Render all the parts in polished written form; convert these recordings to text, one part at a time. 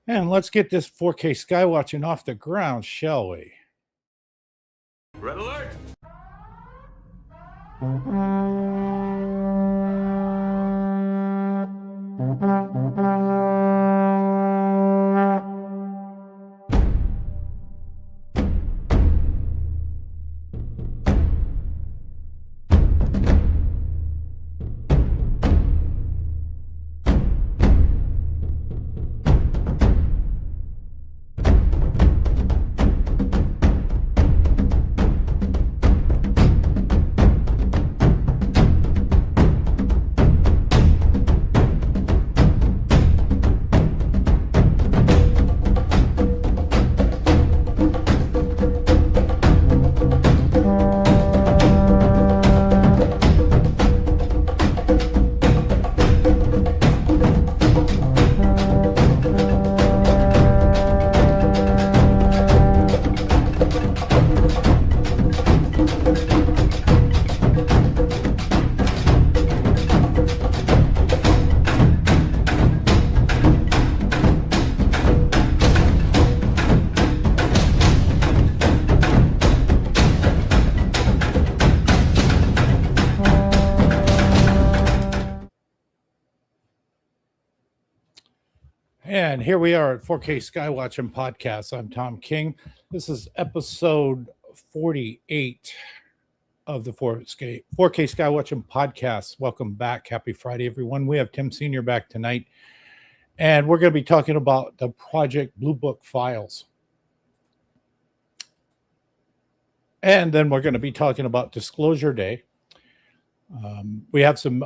And let's get this 4K Skywatching off the ground, shall we? Red alert! And here we are at 4K Skywatching Podcast. I'm Tom King. This is episode 48 of the 4K Skywatching Podcast. Welcome back. Happy Friday, everyone. We have Tim Seanor back tonight, and we're going to be talking about the Project Blue Book files. And then we're going to be talking about Disclosure Day. We have some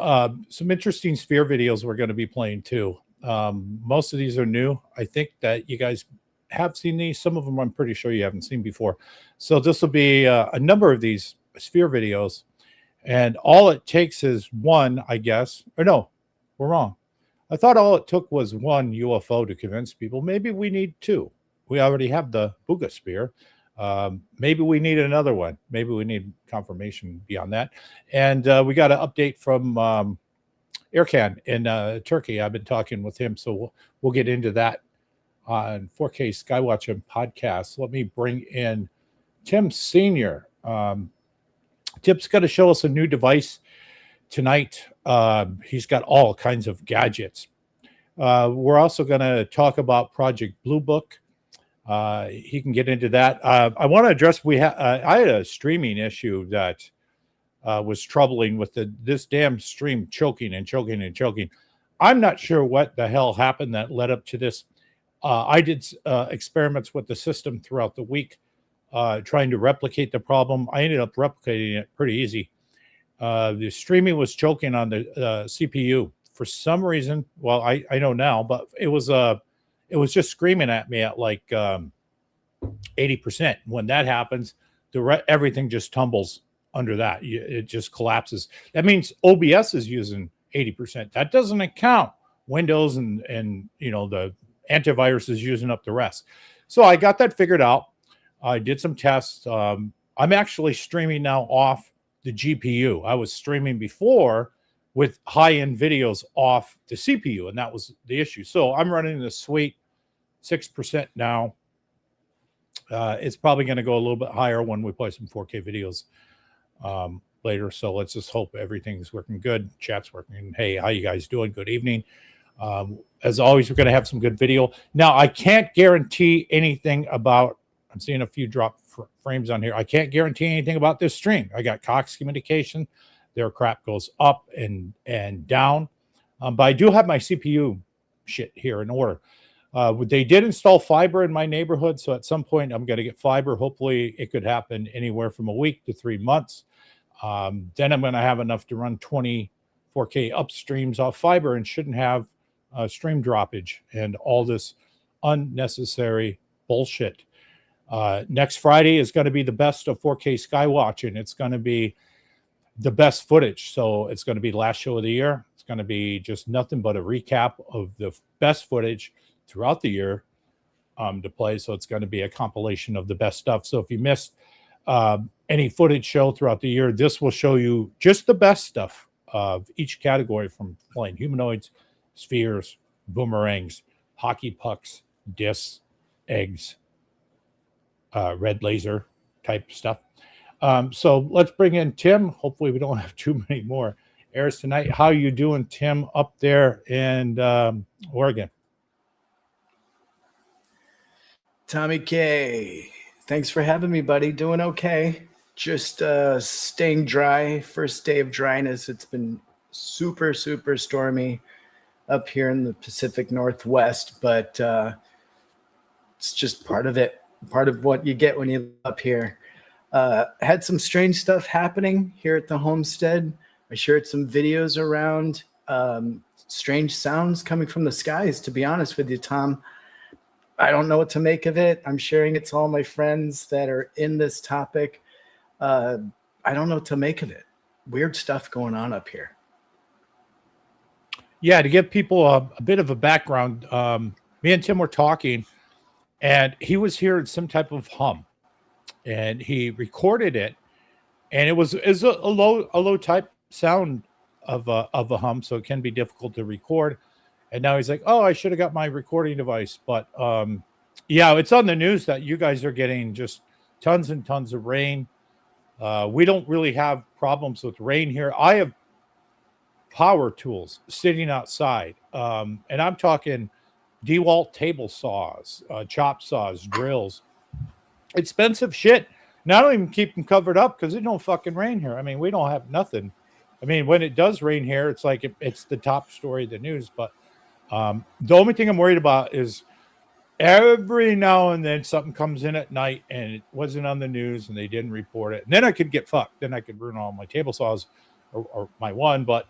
interesting Sphere videos we're going to be playing too. Most of these are new. I think that you guys have seen these. Some of them I'm pretty sure you haven't seen before. So this will be a number of these Sphere videos. And all it takes is one, I guess. Or no, we're wrong. I thought all it took was one UFO to convince people. Maybe we need two. We already have the Buga Sphere. Maybe we need another one. Maybe we need confirmation beyond that. And we got an update from Erkan in Turkey. I've been talking with him, so we'll get into that on 4K Skywatching Podcast. Let me bring in Tim Seanor. Tim's going to show us a new device tonight. He's got all kinds of gadgets. We're also going to talk about Project Blue Book. He can get into that. I want to address, I had a streaming issue that was troubling with this damn stream choking. I'm not sure what the hell happened that led up to this. I did experiments with the system throughout the week, trying to replicate the problem. I ended up replicating it pretty easy. The streaming was choking on the CPU for some reason. Well, I know now, but it was just screaming at me at like 80%. When that happens, everything just tumbles under that. It just collapses. That means OBS is using 80%. That doesn't account Windows and the antivirus is using up the rest. So I got that figured out. I did some tests. I'm actually streaming now off the GPU. I was streaming before with high-end videos off the CPU, and that was the issue. So I'm running the sweet 6% now. It's probably going to go a little bit higher when we play some 4K videos later. So let's just hope everything's working good. Chat's working. Hey, how you guys doing? Good evening. As always, we're going to have some good video. Now, I can't guarantee anything about, I'm seeing a few drop frames on here. I can't guarantee anything about this stream. I got Cox communication. Their crap goes up and down. But I do have my CPU shit here in order. They did install fiber in my neighborhood. So at some point, I'm going to get fiber. Hopefully, it could happen anywhere from a week to 3 months. Then I'm going to have enough to run 20 4K upstreams off fiber and shouldn't have stream droppage and all this unnecessary bullshit. Next Friday is going to be the best of 4K Skywatching. It's going to be the best footage. So it's going to be last show of the year. It's going to be just nothing but a recap of the best footage throughout the year to play. So it's going to be a compilation of the best stuff. So if you missed any footage show throughout the year, this will show you just the best stuff of each category, from playing humanoids, spheres, boomerangs, hockey pucks, discs, eggs, red laser type stuff. So let's bring in Tim. Hopefully we don't have too many more airs tonight. How you doing, Tim, up there in Oregon? Tommy K, thanks for having me, buddy. Doing okay. Just staying dry. First day of dryness. It's been super, super stormy up here in the Pacific Northwest, but it's just part of it, part of what you get when you live up here. Had some strange stuff happening here at the homestead. I shared some videos around strange sounds coming from the skies, to be honest with you, Tom. I don't know what to make of it. I'm sharing it to all my friends that are in this topic. I don't know what to make of it. Weird stuff going on up here. Yeah, to give people a bit of a background, me and Tim were talking, and he was hearing some type of hum, and he recorded it, and it was a low type sound of a hum, so it can be difficult to record. And now he's like, oh, I should have got my recording device. But yeah, it's on the news that you guys are getting just tons and tons of rain. We don't really have problems with rain here. I have power tools sitting outside. And I'm talking DeWalt table saws, chop saws, drills. Expensive shit. And I don't even keep them covered up because it don't fucking rain here. I mean, we don't have nothing. I mean, when it does rain here, it's like it's the top story of the news. But the only thing I'm worried about is every now and then something comes in at night and it wasn't on the news and they didn't report it. And then I could get fucked. Then I could ruin all my table saws or my one. But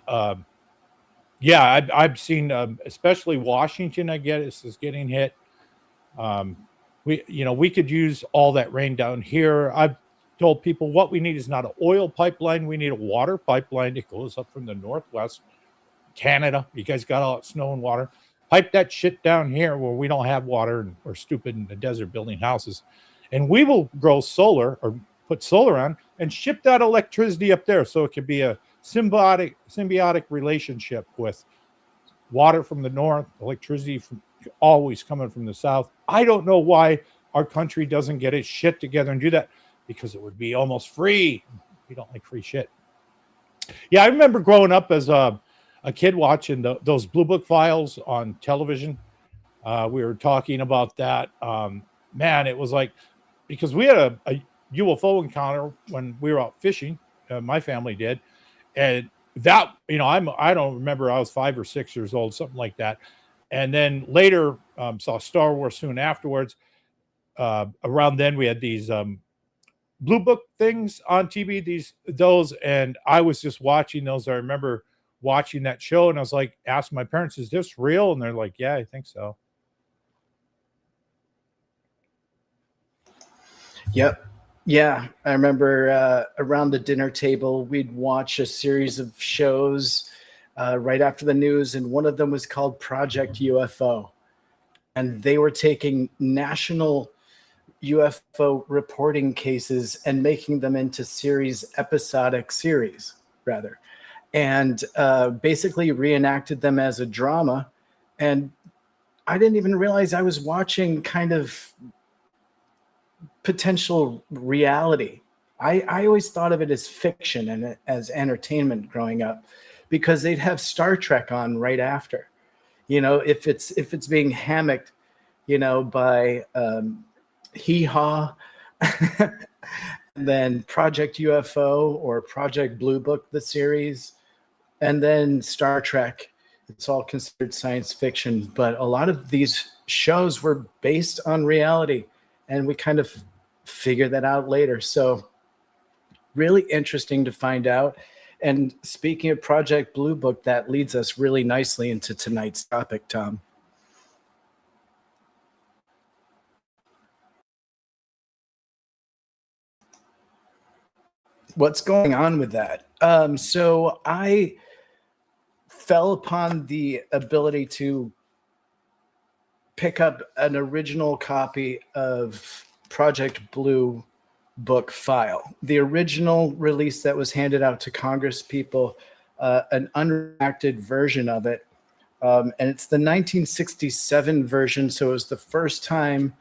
yeah, I've seen, especially Washington, I guess, is getting hit. We could use all that rain down here. I've told people what we need is not an oil pipeline. We need a water pipeline that goes up from the Northwest. Canada, you guys got all that snow and water. Pipe that shit down here where we don't have water and we're stupid in the desert building houses. And we will grow solar or put solar on and ship that electricity up there so it can be a symbiotic relationship with water from the north, electricity from always coming from the south. I don't know why our country doesn't get its shit together and do that, because it would be almost free. We don't like free shit. Yeah, I remember growing up as a kid watching those Blue Book files on television. We were talking about that. Man, it was like, because we had a UFO encounter when we were out fishing. My family did. And that, I don't remember, I was 5 or 6 years old, something like that. And then later saw Star Wars soon afterwards. Around then we had these Blue Book things on TV, those, and I was just watching those. I remember watching that show and I was like, asking my parents, is this real? And they're like, yeah, I think so. Yep. Yeah. I remember around the dinner table, we'd watch a series of shows right after the news. And one of them was called Project UFO. And they were taking national UFO reporting cases and making them into episodic series, rather. And basically reenacted them as a drama. And I didn't even realize I was watching kind of potential reality. I always thought of it as fiction and as entertainment growing up, because they'd have Star Trek on right after. If it's being hammocked, by Hee Haw, then Project UFO or Project Blue Book, the series, and then Star Trek. It's all considered science fiction, but a lot of these shows were based on reality, and we kind of figured that out later. So really interesting to find out. And speaking of Project Blue Book, that leads us really nicely into tonight's topic, Tom. What's going on with that? So I fell upon the ability to pick up an original copy of Project Blue Book file, the original release that was handed out to Congress people, an unredacted version of it. And it's the 1967 version, so it was the first time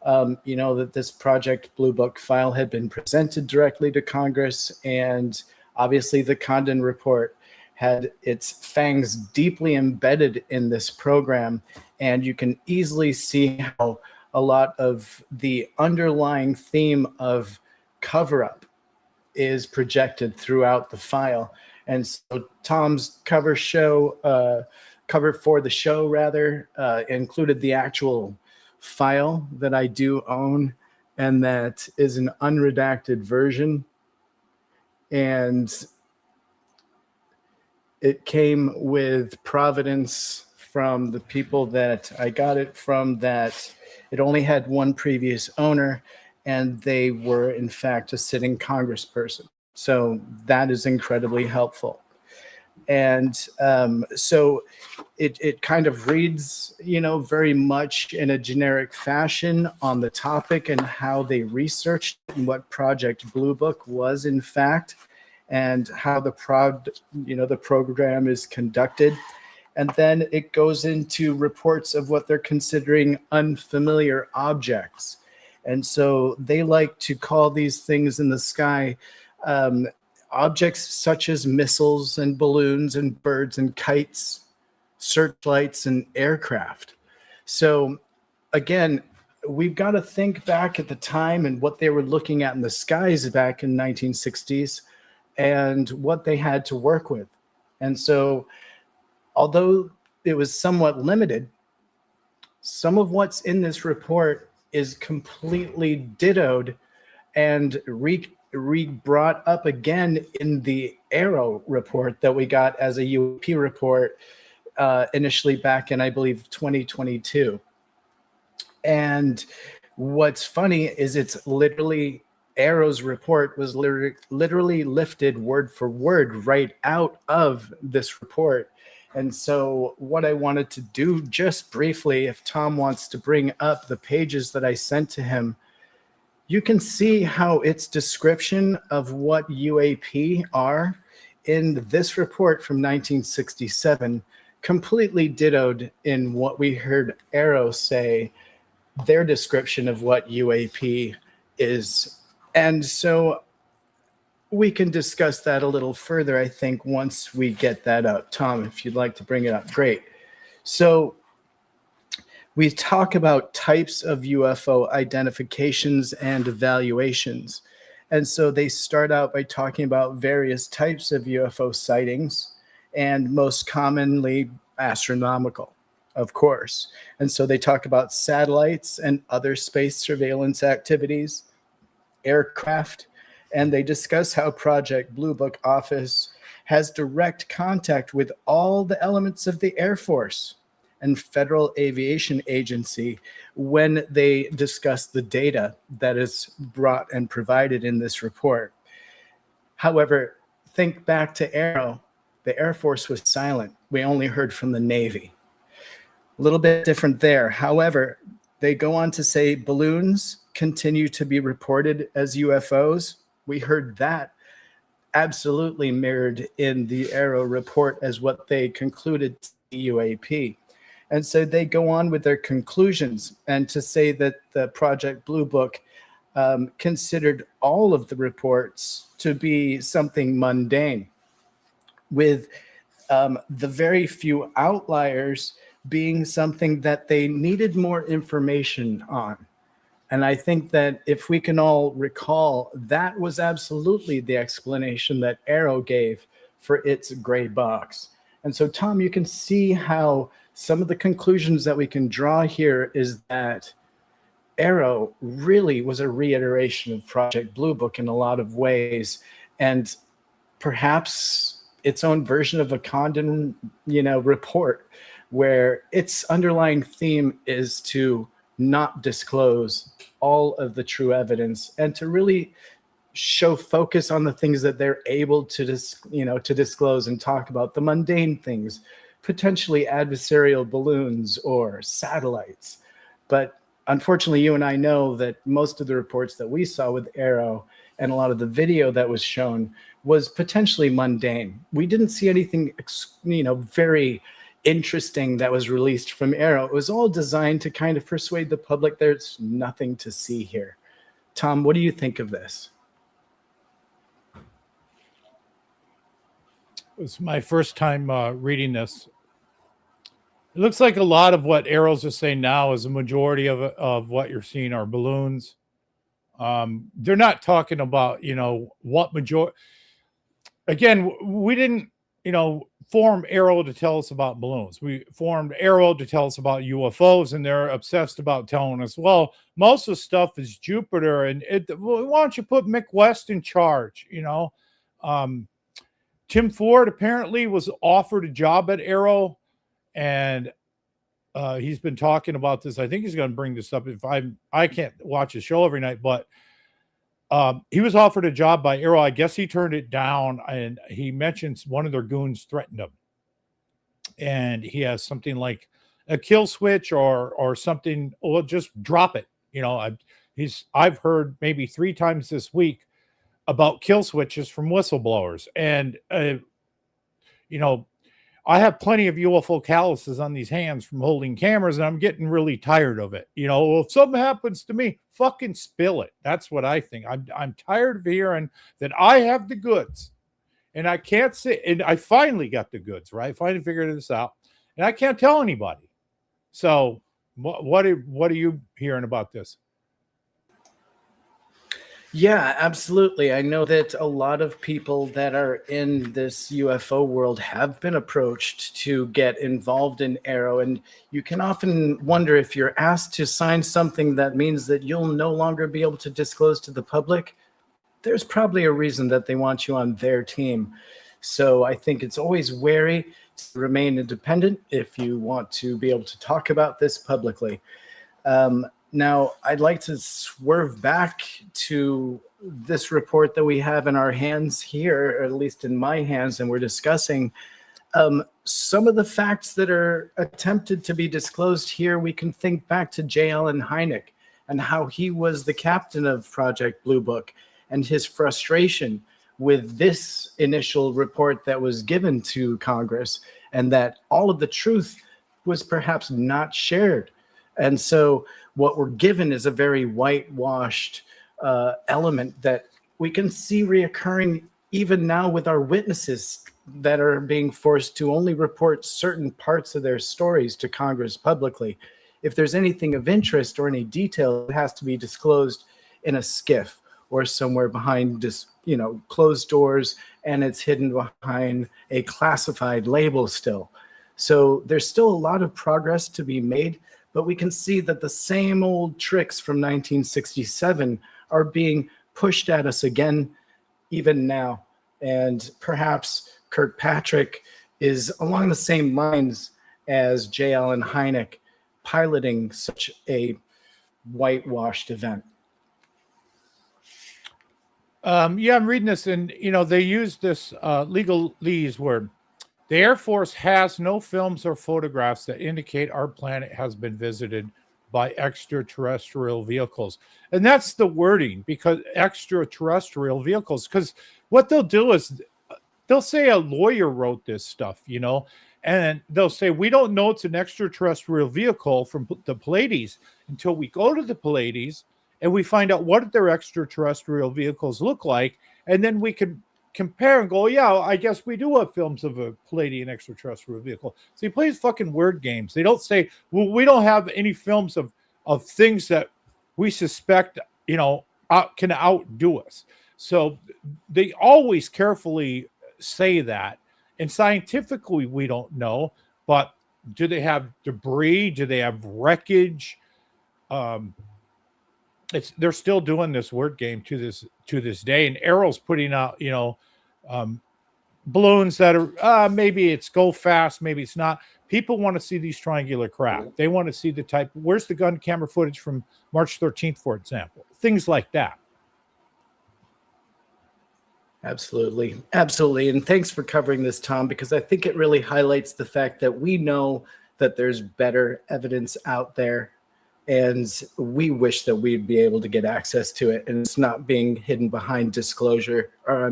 that this Project Blue Book file had been presented directly to Congress, and obviously the Condon report had its fangs deeply embedded in this program, and you can easily see how a lot of the underlying theme of cover-up is projected throughout the file. And so Tom's cover for the show rather included the actual file that I do own, and that is an unredacted version, and it came with providence from the people that I got it from, that it only had one previous owner, and they were in fact a sitting congressperson. So that is incredibly helpful. And so it kind of reads, very much in a generic fashion on the topic and how they researched and what Project Blue Book was in fact, and how the program is conducted. And then it goes into reports of what they're considering unfamiliar objects. And so they like to call these things in the sky objects such as missiles and balloons and birds and kites, searchlights and aircraft. So again, we've got to think back at the time and what they were looking at in the skies back in 1960s and what they had to work with. And so although it was somewhat limited, some of what's in this report is completely dittoed and brought up again in the Arrow report that we got as a UAP report initially back in, I believe, 2022. And what's funny is it's literally, Arrow's report was literally lifted word for word right out of this report. And so what I wanted to do just briefly, if Tom wants to bring up the pages that I sent to him, you can see how its description of what UAP are in this report from 1967 completely dittoed in what we heard Arrow say, their description of what UAP is. And so we can discuss that a little further, I think, once we get that up. Tom, if you'd like to bring it up, great. So we talk about types of UFO identifications and evaluations. And so they start out by talking about various types of UFO sightings, and most commonly astronomical, of course. And so they talk about satellites and other space surveillance activities, aircraft, and they discuss how Project Blue Book office has direct contact with all the elements of the Air Force and Federal Aviation Agency when they discuss the data that is brought and provided in this report. However, think back to Arrow. The Air Force was silent. We only heard from the Navy. A little bit different there. However, they go on to say balloons continue to be reported as UFOs. We heard that absolutely mirrored in the Arrow report as what they concluded UAP. And so they go on with their conclusions and to say that the Project Blue Book considered all of the reports to be something mundane, with the very few outliers being something that they needed more information on. And I think that if we can all recall, that was absolutely the explanation that Arrow gave for its gray box. And so, Tom, you can see how some of the conclusions that we can draw here is that Arrow really was a reiteration of Project Blue Book in a lot of ways, and perhaps its own version of a Condon, report, where its underlying theme is to not disclose all of the true evidence and to really show focus on the things that they're able to disclose and talk about, the mundane things, potentially adversarial balloons or satellites. But unfortunately, you and I know that most of the reports that we saw with Arrow and a lot of the video that was shown was potentially mundane. We didn't see anything, very interesting that was released from Arrow. It was all designed to kind of persuade the public there's nothing to see here. Tom, what do you think of this? It was my first time reading this. It looks like a lot of what Arrows are saying now is a majority of what you're seeing are balloons. They're not talking about, what majority. Again, we didn't, form Arrow to tell us about balloons. We formed Arrow to tell us about UFOs, and they're obsessed about telling us, well, most of the stuff is Jupiter, and why don't you put Mick West in charge, Tim Ford apparently was offered a job at Arrow, and he's been talking about this. I think he's going to bring this up. If I can't watch a show every night, but he was offered a job by Arrow. I guess he turned it down, and he mentions one of their goons threatened him, and he has something like a kill switch or something. Well, just drop it. I've heard maybe 3 times this week about kill switches from whistleblowers, and I have plenty of UFO calluses on these hands from holding cameras, and I'm getting really tired of it. Well, if something happens to me, fucking spill it. That's what I think. I'm tired of hearing that I have the goods, and I can't say. And I finally got the goods, right? I finally figured this out, and I can't tell anybody. So, what are you hearing about this? Yeah, absolutely. I know that a lot of people that are in this UFO world have been approached to get involved in Arrow, and you can often wonder if you're asked to sign something that means that you'll no longer be able to disclose to the public. There's probably a reason that they want you on their team. So I think it's always wary to remain independent if you want to be able to talk about this publicly. Now, I'd like to swerve back to this report that we have in our hands here, or at least in my hands, and we're discussing some of the facts that are attempted to be disclosed here. We can think back to J. Allen Hynek and how he was the captain of Project Blue Book and his frustration with this initial report that was given to Congress, and that all of the truth was perhaps not shared. And so what we're given is a very whitewashed element that we can see reoccurring even now with our witnesses that are being forced to only report certain parts of their stories to Congress publicly. If there's anything of interest or any detail, it has to be disclosed in a skiff or somewhere behind closed doors, and it's hidden behind a classified label still. So there's still a lot of progress to be made, but we can see that the same old tricks from 1967 are being pushed at us again, even now. And perhaps Kirkpatrick is along the same lines as J. Allen Hynek, piloting such a whitewashed event. Yeah, I'm reading this, and they use this legalese word. The Air Force has no films or photographs that indicate our planet has been visited by extraterrestrial vehicles. And that's the wording, because extraterrestrial vehicles, because what they'll do is they'll say a lawyer wrote this stuff, and they'll say, we don't know it's an extraterrestrial vehicle from the Pleiades until we go to the Pleiades and we find out what their extraterrestrial vehicles look like. And then we can compare and go, yeah, I guess we do have films of a Pleiadian extraterrestrial vehicle. So he plays fucking word games. They don't say, well, we don't have any films of things that we suspect, can outdo us. So they always carefully say that. And scientifically, we don't know, but do they have debris? Do they have wreckage? They're still doing this word game to this day. And Arrow's putting out, balloons that are maybe it's go fast, maybe it's not. People want to see these triangular craft. They want to see the type. Where's the gun camera footage from March 13th, for example? Things like that. Absolutely. And thanks for covering this, Tom, because I think it really highlights the fact that we know that there's better evidence out there, and we wish that we'd be able to get access to it, and it's not being hidden behind disclosure, or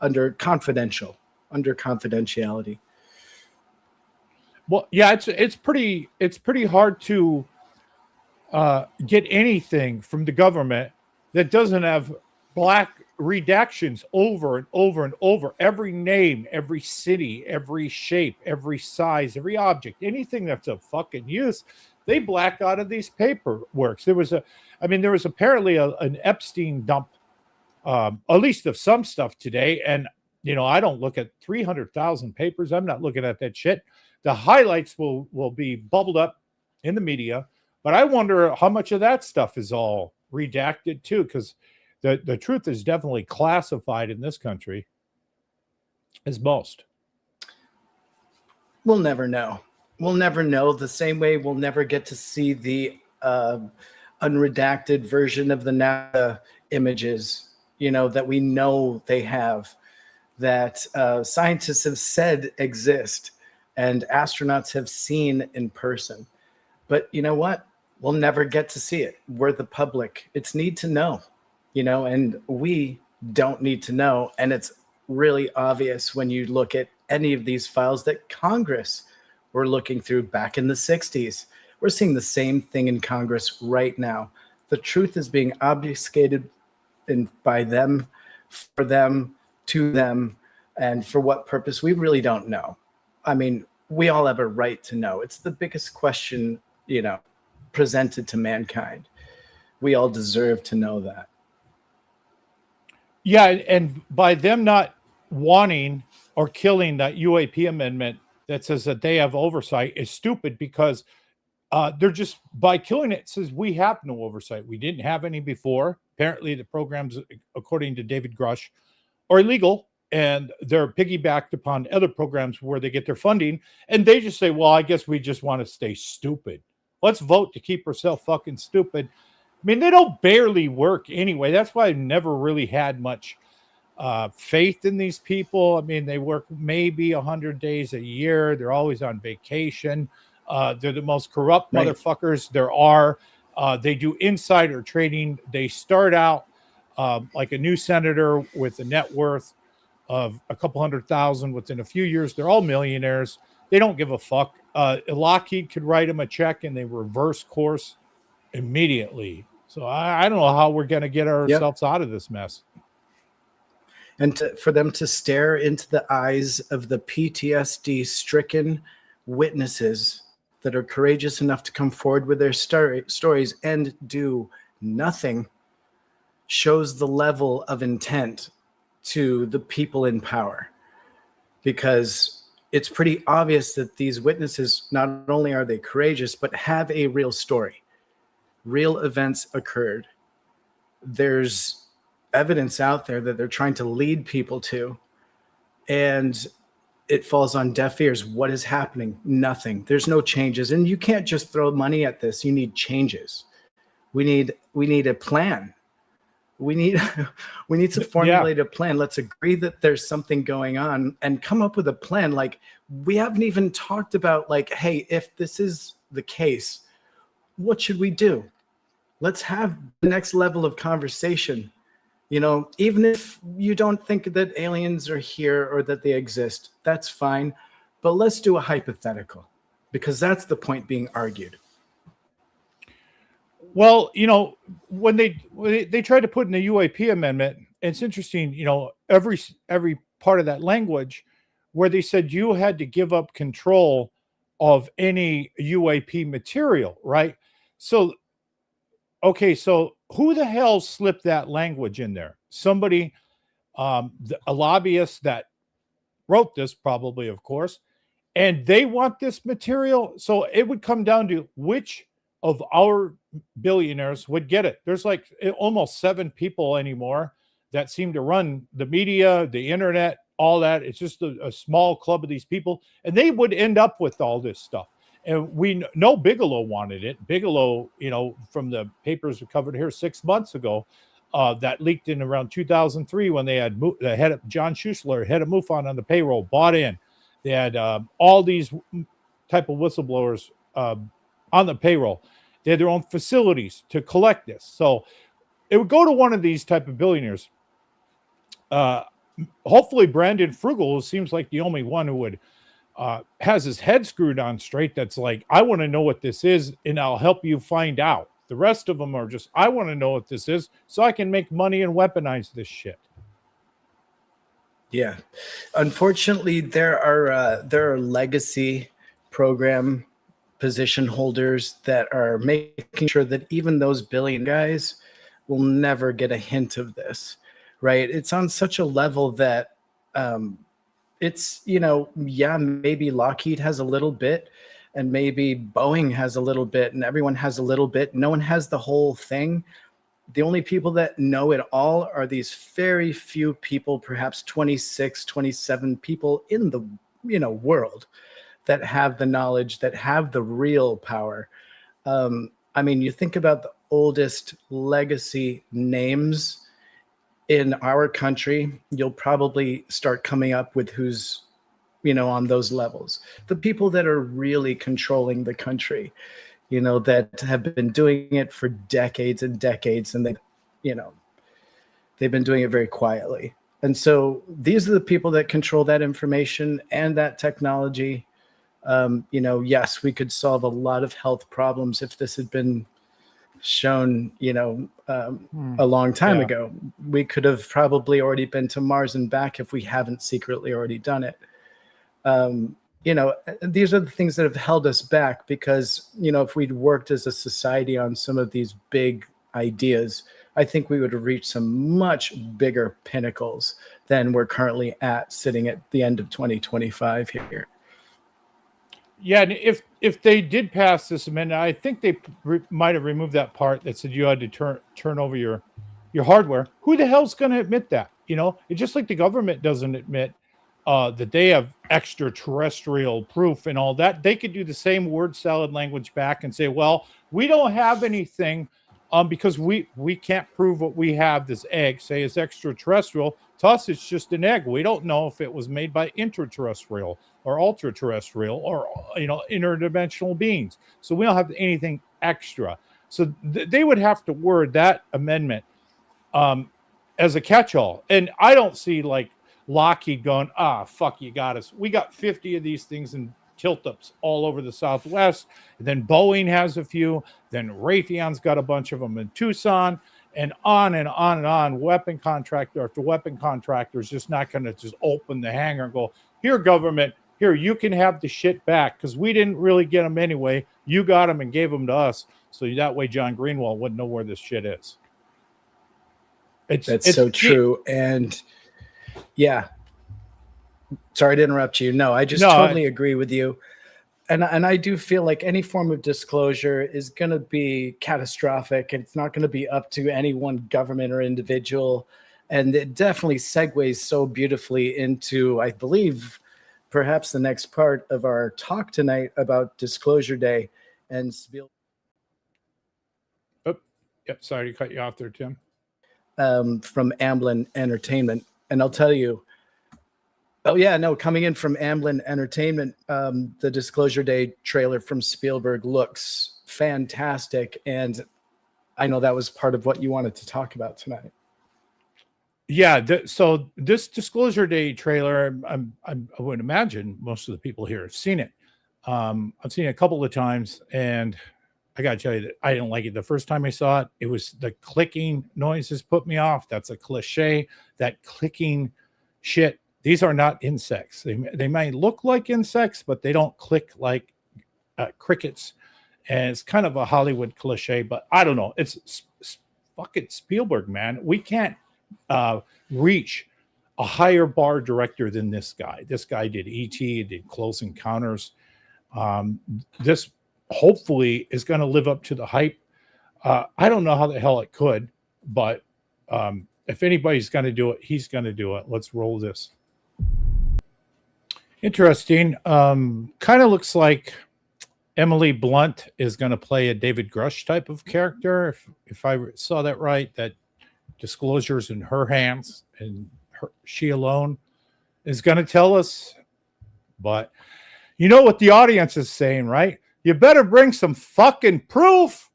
under confidentiality. Well, yeah, it's pretty hard to get anything from the government that doesn't have black redactions over and over and over. Every name, every city, every shape, every size, every object, anything that's of fucking use, they black out of these paperworks. There was apparently an Epstein dump, at least of some stuff today. And, I don't look at 300,000 papers. I'm not looking at that shit. The highlights will be bubbled up in the media, but I wonder how much of that stuff is all redacted too, because the truth is definitely classified in this country as most. We'll never know. We'll never know. The same way we'll never get to see the unredacted version of the NASA images, that we know they have, that scientists have said exist and astronauts have seen in person. But you know what? We'll never get to see it. We're the public. It's need to know, and we don't need to know. And it's really obvious when you look at any of these files that Congress were looking through back in the 60s. We're seeing the same thing in Congress right now. The truth is being obfuscated by them, for them, to them, and for what purpose, we really don't know. I mean, we all have a right to know. It's the biggest question, presented to mankind. We all deserve to know that. Yeah, and by them not wanting or killing that UAP amendment that says that they have oversight is stupid, because they're just, by killing it, says we have no oversight. We didn't have any before. Apparently the programs, according to David Grush, are illegal, and they're piggybacked upon other programs where they get their funding, and they just say, well, I guess we just want to stay stupid. Let's vote to keep ourselves fucking stupid. I mean, they don't barely work anyway. That's why I've never really had much faith in these people. I mean, they work maybe 100 days a year. They're always on vacation. They're the most corrupt motherfuckers there are. They do insider trading. They start out like a new senator with a net worth of a couple 100,000. Within a few years, they're all millionaires. They don't give a fuck. Lockheed could write them a check and they reverse course immediately. So I don't know how we're going to get ourselves out of this mess. And for them to stare into the eyes of the PTSD-stricken witnesses that are courageous enough to come forward with their stories and do nothing shows the level of intent to the people in power. Because it's pretty obvious that these witnesses, not only are they courageous, but have a real story. Real events occurred. There's evidence out there that they're trying to lead people to, and it falls on deaf ears. What is happening? Nothing. There's no changes. And you can't just throw money at this. You need changes. We need a plan. We need to formulate a plan. Let's agree that there's something going on and come up with a plan. Like, we haven't even talked about, like, hey, if this is the case, what should we do? Let's have the next level of conversation. Even if you don't think that aliens are here or that they exist, that's fine. But let's do a hypothetical, because that's the point being argued. Well, when they tried to put in the UAP amendment, it's interesting, every part of that language where they said you had to give up control of any UAP material, right? So, okay, so who the hell slipped that language in there? Somebody, a lobbyist that wrote this, probably, of course, and they want this material. So it would come down to which of our billionaires would get it. There's like almost 7 people anymore that seem to run the media, the internet, all that. It's just a small club of these people, and they would end up with all this stuff. And we know Bigelow wanted it. Bigelow, from the papers we covered here 6 months ago, that leaked in around 2003 when they had the head of John Schuessler, head of MUFON on the payroll, bought in. They had all these type of whistleblowers on the payroll. They had their own facilities to collect this. So it would go to one of these type of billionaires. Hopefully Brandon Frugal seems like the only one who would has his head screwed on straight. That's like, I want to know what this is, and I'll help you find out. The rest of them are just, I want to know what this is so I can make money and weaponize this shit. Yeah, unfortunately, there are legacy program position holders that are making sure that even those billion guys will never get a hint of this, right? It's on such a level that it's, yeah, maybe Lockheed has a little bit, and maybe Boeing has a little bit, and everyone has a little bit. No one has the whole thing. The only people that know it all are these very few people, perhaps 26, 27 people in the world that have the knowledge, that have the real power. I mean, you think about the oldest legacy names in our country, you'll probably start coming up with who's, on those levels. The people that are really controlling the country, that have been doing it for decades and decades, and they've been doing it very quietly. And so these are the people that control that information and that technology. Yes, we could solve a lot of health problems if this had been shown, a long time ago. We could have probably already been to Mars and back if we haven't secretly already done it. These are the things that have held us back, because, if we'd worked as a society on some of these big ideas, I think we would have reached some much bigger pinnacles than we're currently at, sitting at the end of 2025 here. Yeah, and if they did pass this amendment, I think they might have removed that part that said you had to turn over your hardware. Who the hell's going to admit that? It's just like the government doesn't admit that they have extraterrestrial proof and all that. They could do the same word salad language back and say, well, we don't have anything because we can't prove what we have. This egg, say, is extraterrestrial. To us, it's just an egg. We don't know if it was made by interterrestrial or ultra-terrestrial or interdimensional beings. So we don't have anything extra. So they would have to word that amendment as a catch-all. And I don't see like Lockheed going, fuck, you got us. We got 50 of these things in tilt-ups all over the Southwest. And then Boeing has a few. Then Raytheon's got a bunch of them in Tucson. And on and on and on. Weapon contractor after weapon contractor is just not going to just open the hangar and go, here, government, here, you can have the shit back because we didn't really get them anyway. You got them and gave them to us. So that way John Greenwald wouldn't know where this shit is. That's so true. And yeah, sorry to interrupt you. No, I totally agree with you. And I do feel like any form of disclosure is going to be catastrophic, and it's not going to be up to any one government or individual. And it definitely segues so beautifully into, I believe, perhaps the next part of our talk tonight about Disclosure Day and Spielberg. Oh, yep. Sorry to cut you off there, Tim. From Amblin Entertainment. And I'll tell you, coming in from Amblin Entertainment, the Disclosure Day trailer from Spielberg looks fantastic. And I know that was part of what you wanted to talk about tonight. Yeah, so this Disclosure Day trailer, I would imagine most of the people here have seen it. I've seen it a couple of times, and I got to tell you that I didn't like it the first time I saw it. It was the clicking noises put me off. That's a cliche. That clicking shit. These are not insects. They might look like insects, but they don't click like crickets. And it's kind of a Hollywood cliche, but I don't know. It's fucking Spielberg, man. We can't reach a higher bar director than this guy. This guy did E.T., did Close Encounters. This hopefully is going to live up to the hype. I don't know how the hell it could, but if anybody's going to do it, he's going to do it. Let's roll this. Interesting. Kind of looks like Emily Blunt is going to play a David Grush type of character. If I saw that right, that disclosure's in her hands and she alone is going to tell us. But you know what the audience is saying, right? You better bring some fucking proof.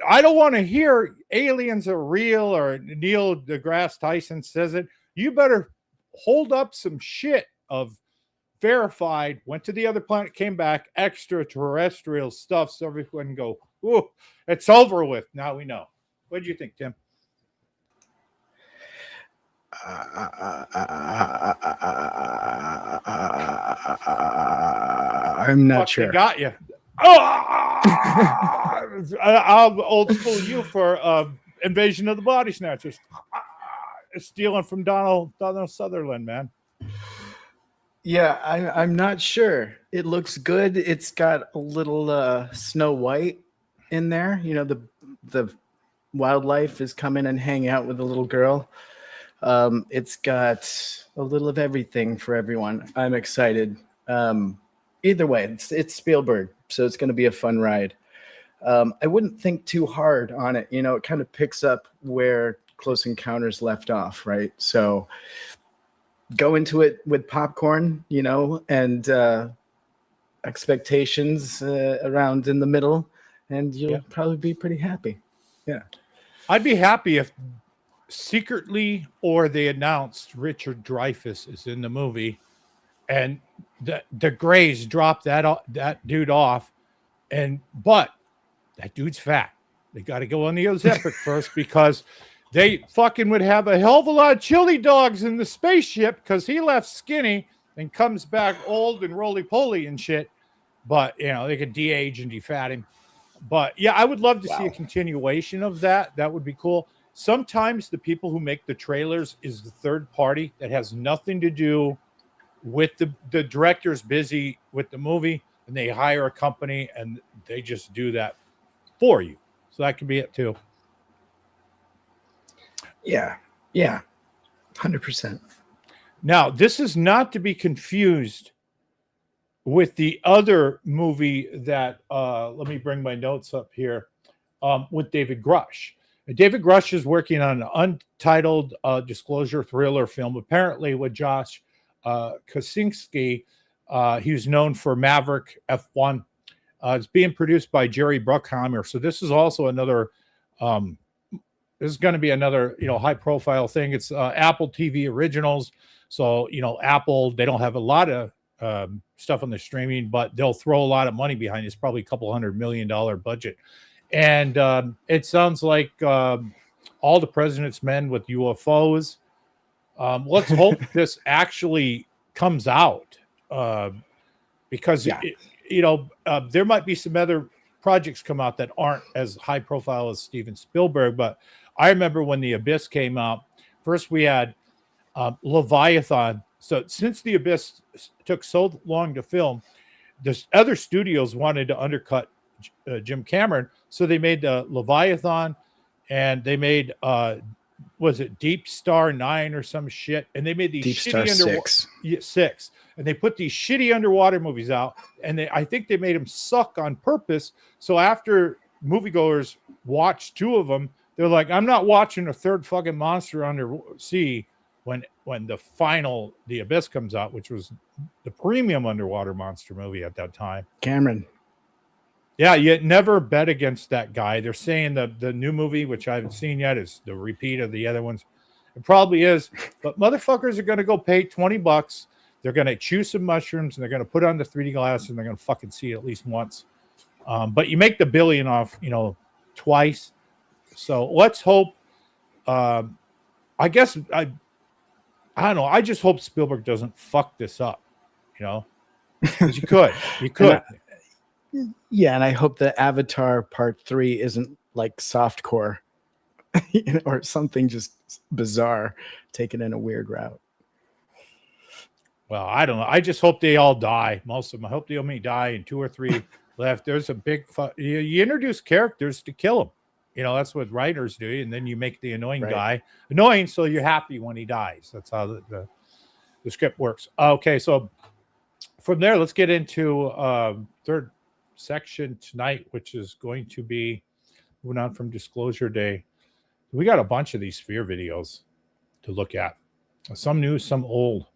I don't want to hear aliens are real or Neil deGrasse Tyson says it. You better hold up some shit of verified, went to the other planet, came back, extraterrestrial stuff, so everyone can go, ooh, it's over with. Now we know. What do you think, Tim? I'm not Fuck, sure. They got you. Oh, I'll old school you for Invasion of the Body Snatchers. Stealing from Donald Sutherland, man. Yeah, I'm not sure. It looks good. It's got a little Snow White in there. You know, the wildlife is coming and hang out with the little girl. It's got a little of everything for everyone. I'm excited. Either way, it's Spielberg, so it's going to be a fun ride. I wouldn't think too hard on it. You know, it kind of picks up where Close Encounters left off, right? So go into it with popcorn, you know, and expectations around in the middle, and you'll probably be pretty happy. Yeah. I'd be happy if secretly or they announced Richard Dreyfuss is in the movie and the Greys drop that dude off, but that dude's fat. They got to go on the Ozempic first because they fucking would have a hell of a lot of chili dogs in the spaceship because he left skinny and comes back old and roly-poly and shit. But, you know, they could de-age and defat him. But, yeah, I would love to see a continuation of that. That would be cool. Sometimes the people who make the trailers is the third party that has nothing to do with the director's busy with the movie, and they hire a company and they just do that for you. So that could be it too. Yeah, 100%. Now, this is not to be confused with the other movie that, let me bring my notes up here, with David Grush. David Grush is working on an untitled disclosure thriller film, apparently with Josh Kosinski. He's known for Maverick F1. It's being produced by Jerry Bruckheimer. So this is also another, this is going to be another, you know, high profile thing. It's Apple TV originals. So, you know, Apple, they don't have a lot of stuff on the streaming, but they'll throw a lot of money behind it. It's probably a couple $100 million budget. And it sounds like All the President's Men with UFOs. Let's hope this actually comes out because, there might be some other projects come out that aren't as high profile as Steven Spielberg. But I remember when The Abyss came out, first we had Leviathan. So since The Abyss took so long to film, the other studios wanted to undercut Jim Cameron. So they made Leviathan, and they made was it Deep Star 9 or some shit? And they made these Deep shitty Star 6. And they put these shitty underwater movies out, and I think they made them suck on purpose. So after moviegoers watched 2 of them, they're like, I'm not watching a third fucking monster under sea when the final The Abyss comes out, which was the premium underwater monster movie at that time. Cameron. Yeah, you never bet against that guy. They're saying the new movie, which I haven't seen yet, is the repeat of the other ones. It probably is, but motherfuckers are going to go pay $20. They're going to chew some mushrooms, and they're going to put on the 3D glasses, and they're going to fucking see it at least once. But you make the $1 billion off, twice. So let's hope. I guess I don't know. I just hope Spielberg doesn't fuck this up. Because you could. Yeah, and I hope that Avatar Part 3 isn't like softcore, or something just bizarre, taken in a weird route. Well, I don't know. I just hope they all die. Most of them. I hope they only die and 2 or 3 left. There's a big. You introduce characters to kill them. That's what writers do, and then you make the annoying guy annoying, so you're happy when he dies. That's how the script works. Okay, so from there, let's get into third section tonight, which is going to be moving on from Disclosure Day. We got a bunch of these Sphere videos to look at. Some new, some old.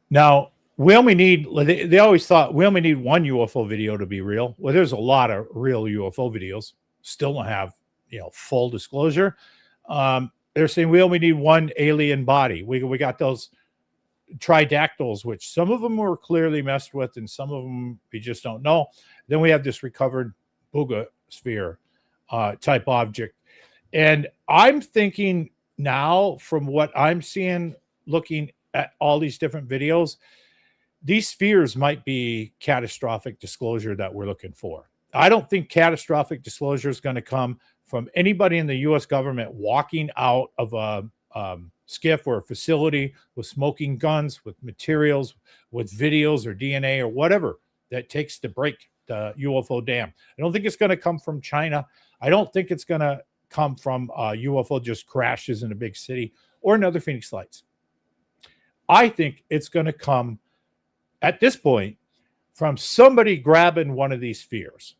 Now, we only need, they always thought we only need one UFO video to be real. Well, there's a lot of real UFO videos. Still don't have, full disclosure. they're saying we only need one alien body. We got those tridactyls, which some of them were clearly messed with, and some of them we just don't know. Then we have this recovered Buga Sphere type object. And I'm thinking now, from what I'm seeing, looking at all these different videos, these spheres might be catastrophic disclosure that we're looking for. I don't think catastrophic disclosure is going to come from anybody in the U.S. government walking out of a skiff or a facility with smoking guns, with materials, with videos or DNA or whatever that takes to break the UFO dam. I don't think it's going to come from China. I don't think it's going to come from UFO just crashes in a big city or another Phoenix Lights. I think it's going to come at this point from somebody grabbing one of these spheres.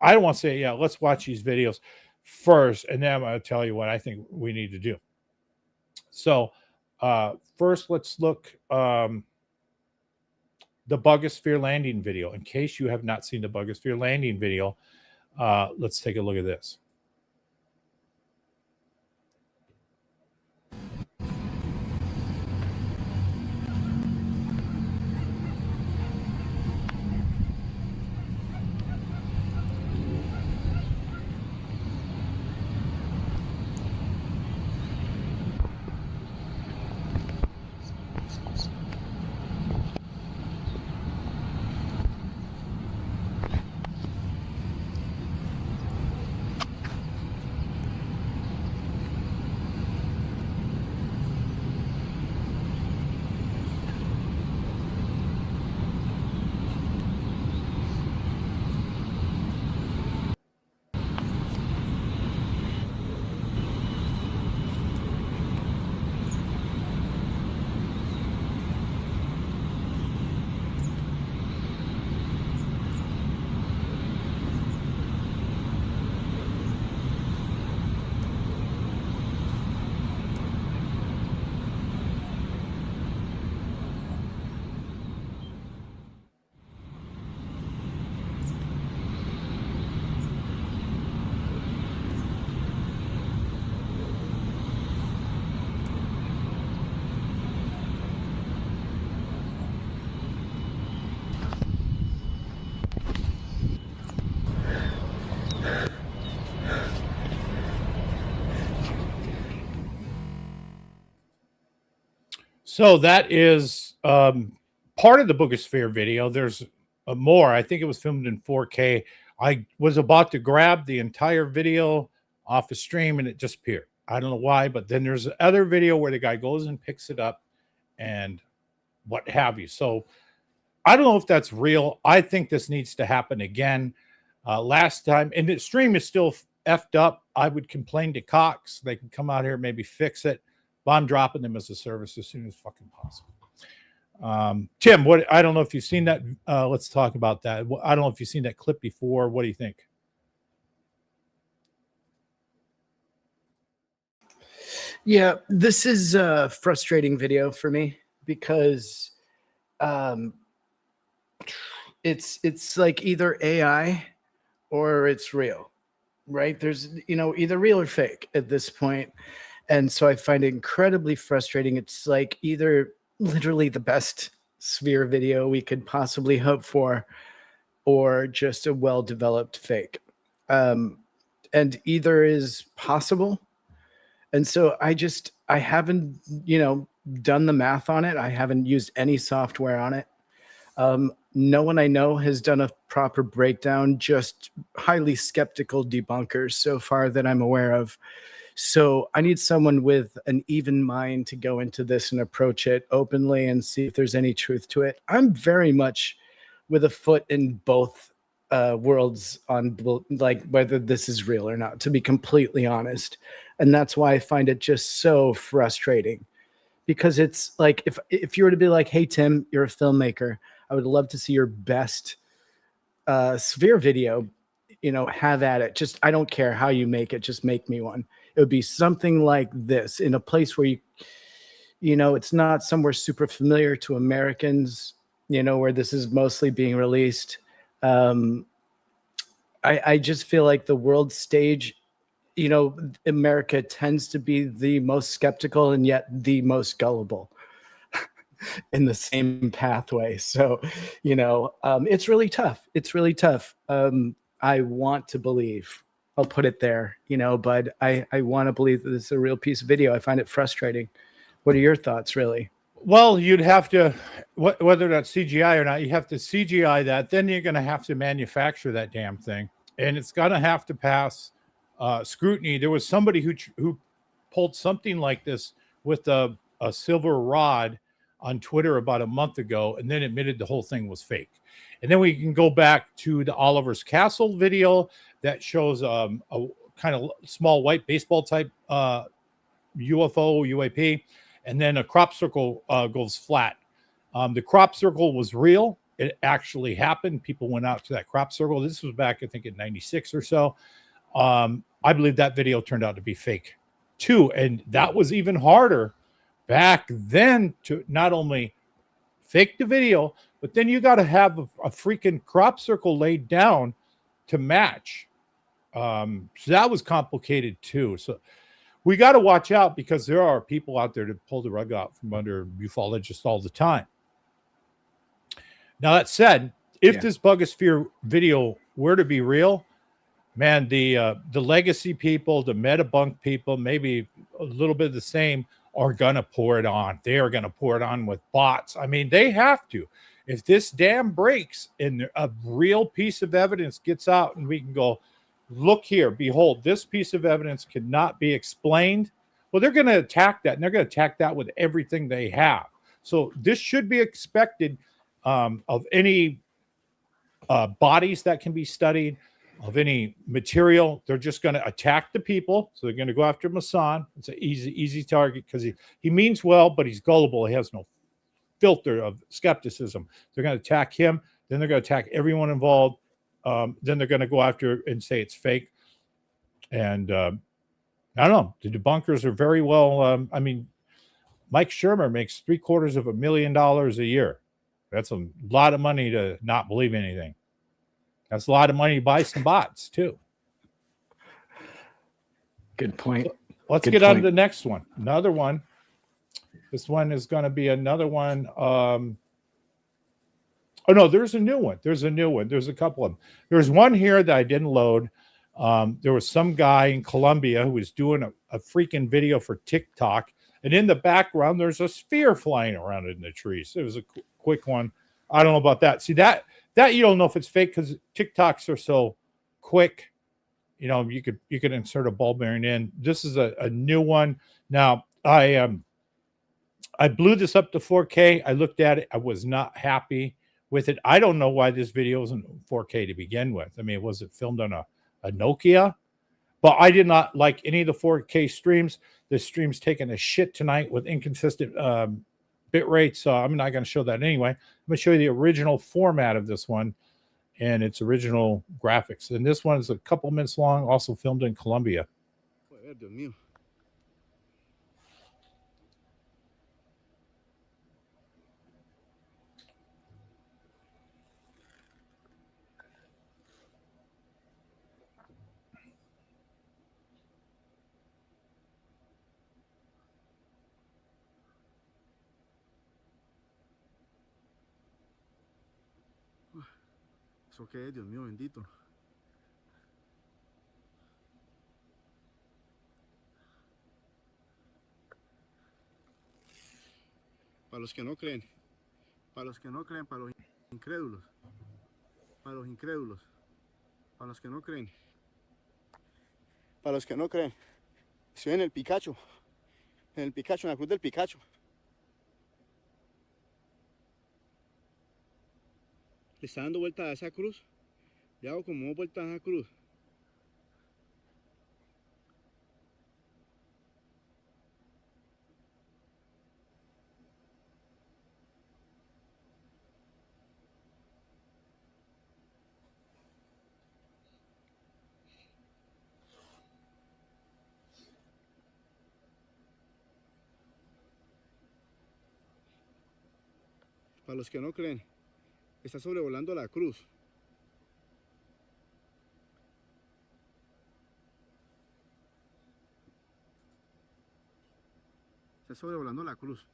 I don't want to say, yeah, let's watch these videos first, and then I'm going to tell you what I think we need to do. So first, let's look the Buga Sphere landing video. In case you have not seen the Buga Sphere landing video, let's take a look at this. So that is part of the Buga Sphere video. There's more. I think it was filmed in 4K. I was about to grab the entire video off the stream and it disappeared. I don't know why, but then there's other video where the guy goes and picks it up and what have you. So I don't know if that's real. I think this needs to happen again. Last time, and the stream is still effed up. I would complain to Cox. They can come out here and maybe fix it. But I'm dropping them as a service as soon as fucking possible. Tim, what? I don't know if you've seen that. Let's talk about that. I don't know if you've seen that clip before. What do you think? Yeah, this is a frustrating video for me because it's like either AI or it's real, right? There's, either real or fake at this point. And so I find it incredibly frustrating. It's like either literally the best sphere video we could possibly hope for or just a well-developed fake. And either is possible. And so I haven't, done the math on it. I haven't used any software on it. No one I know has done a proper breakdown, just highly skeptical debunkers so far that I'm aware of. So I need someone with an even mind to go into this and approach it openly and see if there's any truth to it. I'm very much with a foot in both worlds on like whether this is real or not, to be completely honest. And that's why I find it just so frustrating, because it's like if you were to be like, hey, Tim, you're a filmmaker, I would love to see your best sphere video, have at it. Just, I don't care how you make it, just make me one. It would be something like this in a place where it's not somewhere super familiar to Americans, where this is mostly being released. I just feel like the world stage, you know, America tends to be the most skeptical and yet the most gullible in the same pathway. So, you know, it's really tough. It's really tough. I want to believe, I'll put it there, you know, but I want to believe that this is a real piece of video. I find it frustrating. What are your thoughts, really? Well, you'd have to, whether that's CGI or not, you have to CGI that. Then you're going to have to manufacture that damn thing, and it's going to have to pass scrutiny. There was somebody who pulled something like this with a silver rod on Twitter about a month ago, and then admitted the whole thing was fake. And then we can go back to the Oliver's Castle video that shows a kind of small white baseball type UFO, UAP, and then a crop circle goes flat. The crop circle was real. It actually happened. People went out to that crop circle. This was back, I think, in 96 or so. I believe that video turned out to be fake too. And that was even harder back then to not only fake the video, but then you got to have a freaking crop circle laid down to match. So that was complicated too. So we got to watch out, because there are people out there that pull the rug out from under ufologists all the time. Now, that said, if this Buga Sphere video were to be real, man, the legacy people, the metabunk people, maybe a little bit of the same, are going to pour it on. They are going to pour it on with bots. I mean, they have to. If this dam breaks and a real piece of evidence gets out and we can go, look here, behold, this piece of evidence cannot be explained. Well, they're going to attack that, and they're going to attack that with everything they have. So this should be expected of any bodies that can be studied, of any material. They're just going to attack the people. So they're going to go after Masan. It's an easy target, because he means well, but he's gullible. He has no filter of skepticism. They're going to attack him. Then they're going to attack everyone involved. Then they're going to go after and say it's fake. And I don't know. The debunkers are very well. I mean, Mike Shermer makes $750,000 a year. That's a lot of money to not believe anything. That's a lot of money to buy some bots too. Good point. So let's get on to the next one. Another one. This one is going to be another one. Oh no, there's a new one. There's a couple of them. There's one here that I didn't load. There was some guy in Colombia who was doing a freaking video for TikTok, and in the background there's a sphere flying around in the trees. It was a quick one. I don't know about that. See, that you don't know if it's fake, because TikToks are so quick. You know, you could insert a ball bearing in. This is a new one. Now, I blew this up to 4K. I looked at it. I was not happy with it. I don't know why this video isn't 4K to begin with. I mean, was it filmed on a Nokia? But I did not like any of the 4K streams. The stream's taking a shit tonight with inconsistent bit rate, so I'm not going to show that anyway. I'm going to show you the original format of this one and its original graphics. And this one is a couple minutes long, also filmed in Colombia. ¿Eso qué es, Dios mío bendito? Para los que no creen, para los que no creen, para los incrédulos, para los incrédulos, para los que no creen, para los que no creen. Estoy en el Picacho, en la cruz del Picacho. Le está dando vuelta a esa cruz. Le hago como vuelta a esa cruz. Para los que no creen, está sobrevolando la cruz. Está sobrevolando la cruz.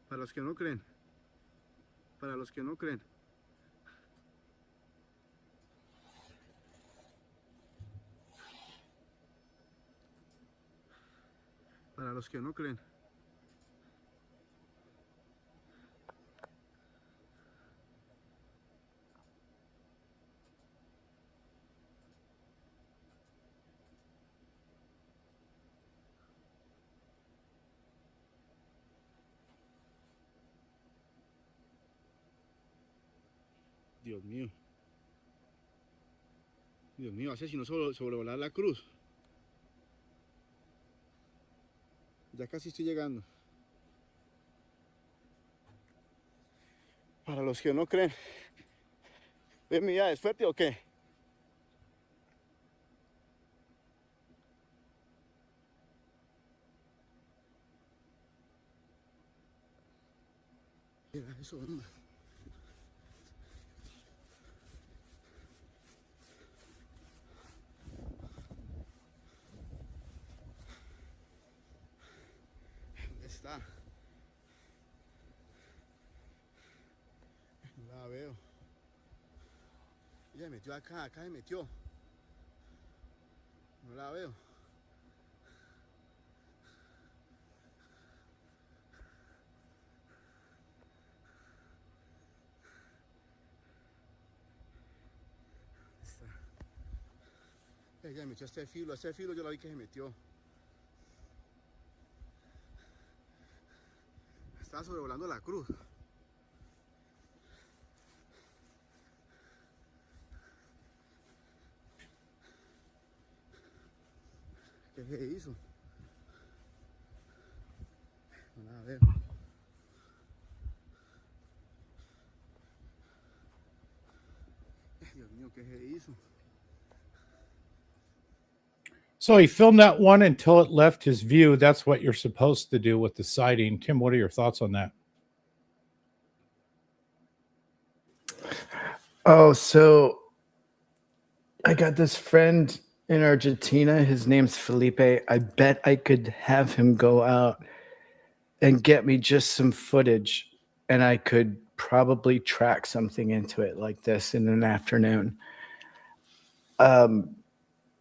Para los que no creen. Para los que no creen. Para los que no creen. Dios mío. Dios mío, hace si no sobrevolar la cruz. Ya casi estoy llegando. Para los que no creen. ¿Ven mi ya es fuerte o qué? Mira eso, hombre. ¿Dónde está? No la veo. Ella me metió acá me metió. No la veo. Ella me metió a este filo yo la vi que se metió. Estaba sobrevolando la cruz. ¿Qué se hizo? No la veo. Dios mío, ¿qué se hizo? So he filmed that one until it left his view. That's what you're supposed to do with the sighting. Tim, what are your thoughts on that? Oh, so I got this friend in Argentina. His name's Felipe. I bet I could have him go out and get me just some footage, and I could probably track something into it like this in an afternoon.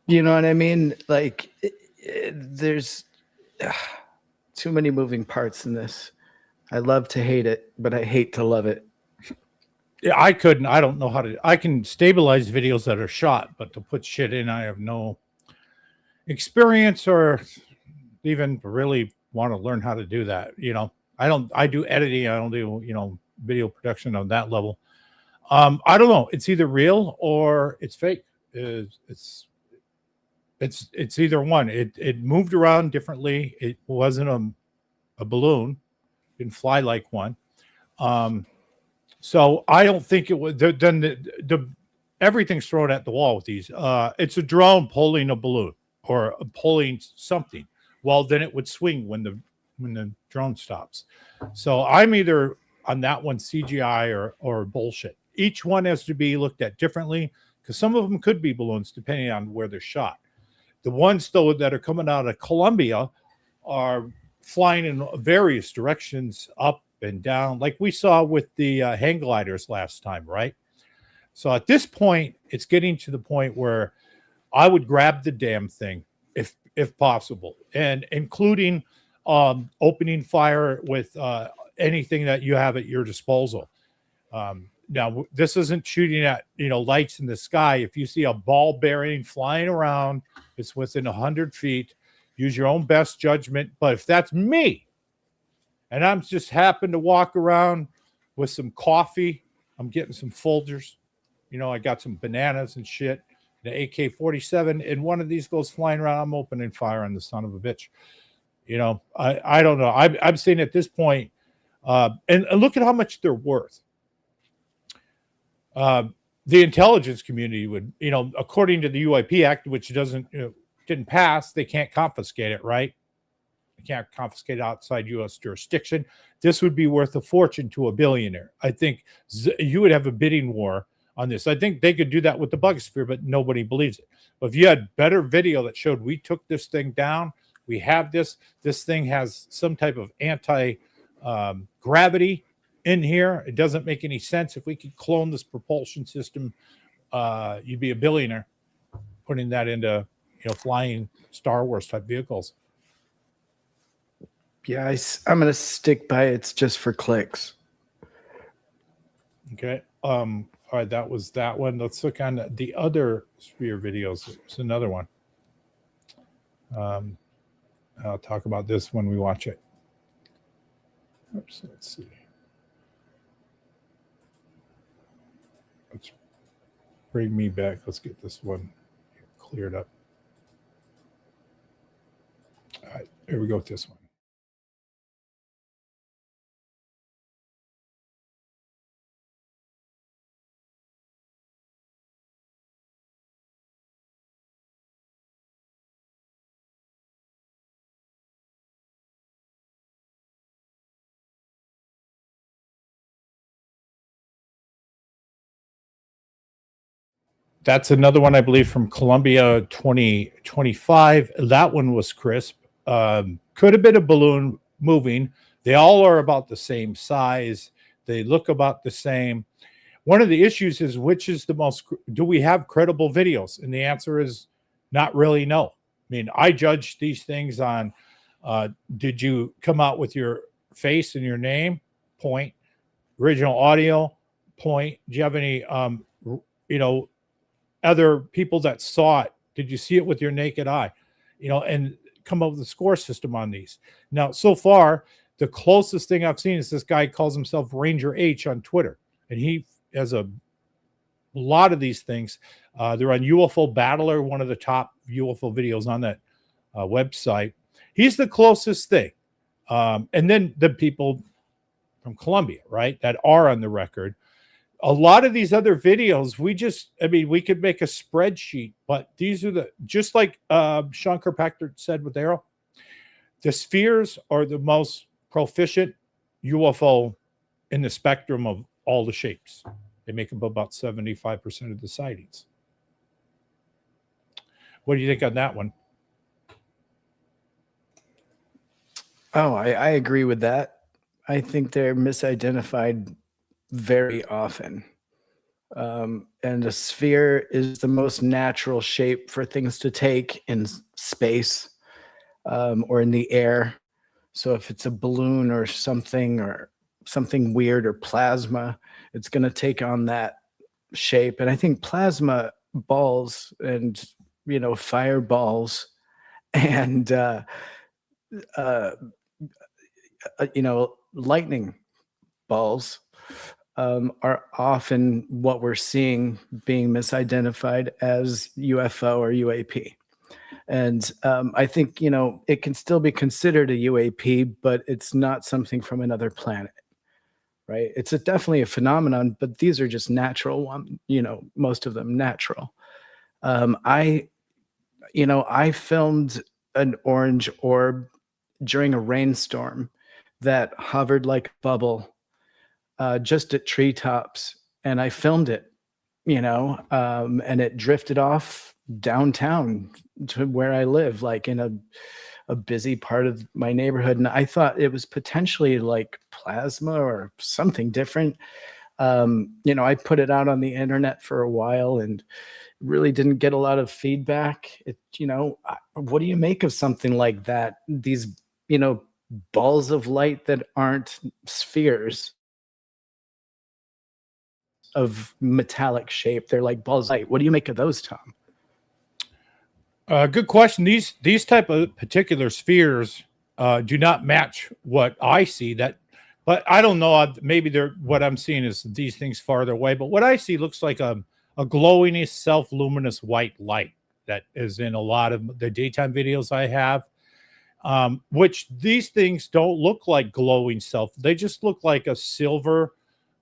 You know what I mean? Like, there's too many moving parts in this. I love to hate it, but I hate to love it. Yeah, I couldn't. I don't know how to. I can stabilize videos that are shot, but to put shit in, I have no experience or even really want to learn how to do that. You know, I don't. I do editing. I don't do video production on that level. I don't know. It's either real or it's fake. It's either one. It moved around differently. It wasn't a balloon. It didn't fly like one. So I don't think it was. Then the everything's thrown at the wall with these. It's a drone pulling a balloon or pulling something. Well, then it would swing when the drone stops. So I'm either on that one CGI or bullshit. Each one has to be looked at differently because some of them could be balloons depending on where they're shot. The ones though that are coming out of Colombia are flying in various directions, up and down, like we saw with the hang gliders last time, right? So at this point, it's getting to the point where I would grab the damn thing if possible, and including opening fire with anything that you have at your disposal. Now, this isn't shooting at lights in the sky. If you see a ball bearing flying around, it's within 100 feet. Use your own best judgment. But if that's me, and I'm just happen to walk around with some coffee, I'm getting some Folgers. I got some bananas and shit, the AK-47, and one of these goes flying around, I'm opening fire on the son of a bitch. I don't know. I'm saying at this point, and look at how much they're worth. The intelligence community would, according to the UIP Act, which didn't pass, they can't confiscate it, right? Can't confiscate outside U.S. jurisdiction. This would be worth a fortune to a billionaire. I think you would have a bidding war on this. I think they could do that with the Buga Sphere, but nobody believes it. But if you had better video that showed we took this thing down, We have this. This thing has some type of anti gravity in here. It doesn't make any sense. If we could clone this propulsion system, you'd be a billionaire putting that into, flying Star Wars type vehicles. Yeah, I'm going to stick by it's just for clicks. Okay. All right, that was that one. Let's look on the other Sphere videos. There's another one. I'll talk about this when we watch it. Oops, let's see. Let's bring me back. Let's get this one cleared up. All right, here we go with this one. That's another one, I believe, from Colombia 2025. That one was crisp. Could have been a balloon moving. They all are about the same size. They look about the same. One of the issues is which is the most, do we have credible videos? And the answer is not really no. I mean, I judge these things on, did you come out with your face and your name? Point. Original audio? Point. Do you have any, other people that saw it? Did you see it with your naked eye? And come up with a score system on these. Now, so far, the closest thing I've seen is this guy calls himself Ranger H on Twitter. And he has a lot of these things. They're on UFO Battler, one of the top UFO videos on that website. He's the closest thing. And then the people from Colombia, right, that are on the record. A lot of these other videos, we could make a spreadsheet, but these are just like Sean Kirkpatrick said with Arrow, the spheres are the most proficient UFO in the spectrum of all the shapes. They make up about 75% of the sightings. What do you think on that one? Oh, I agree with that. I think they're misidentified very often. And a sphere is the most natural shape for things to take in space or in the air. So if it's a balloon or something weird or plasma, it's going to take on that shape. And I think plasma balls and, fireballs and, lightning balls are often what we're seeing being misidentified as UFO or UAP. And I think, it can still be considered a UAP, but it's not something from another planet, right? It's definitely a phenomenon, but these are just natural ones, most of them natural. I filmed an orange orb during a rainstorm that hovered like a bubble just at treetops, and I filmed it, and it drifted off downtown to where I live, like in a busy part of my neighborhood. And I thought it was potentially like plasma or something different. I put it out on the internet for a while and really didn't get a lot of feedback. What do you make of something like that? These, balls of light that aren't spheres of metallic shape. They're like balls of light. What do you make of those, Tom? Good question. These type of particular spheres do not match what I see. But I don't know. Maybe what I'm seeing is these things farther away. But what I see looks like a glowing, self-luminous white light that is in a lot of the daytime videos I have. Which these things don't look like glowing self. They just look like a silver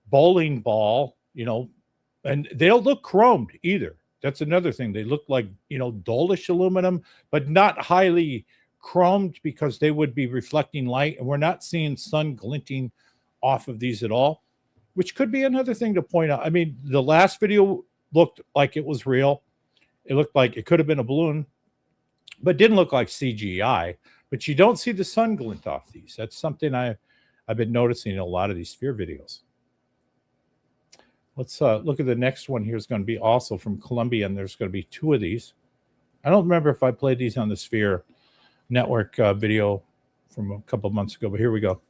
bowling ball, and they don't look chromed either. That's another thing. They look like, dullish aluminum, but not highly chromed because they would be reflecting light. And we're not seeing sun glinting off of these at all, which could be another thing to point out. I mean, the last video looked like it was real. It looked like it could have been a balloon, but didn't look like CGI. but you don't see the sun glint off these. That's something I've been noticing in a lot of these sphere videos. Let's look at the next one here. Is going to be also from Colombia, and there's going to be 2 of these. I don't remember if I played these on the Sphere Network video from a couple of months ago, but here we go.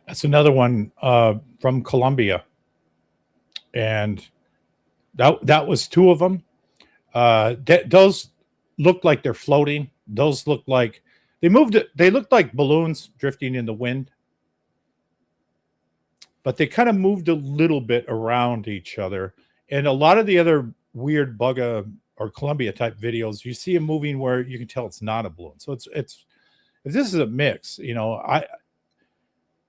That's another one from Colombia, and that was 2 of them. Those look like they're floating. Those look like they moved. They looked like balloons drifting in the wind, but they kind of moved a little bit around each other. And a lot of the other weird Buga or Colombia type videos, you see them moving where you can tell it's not a balloon. So it's if this is a mix, you know,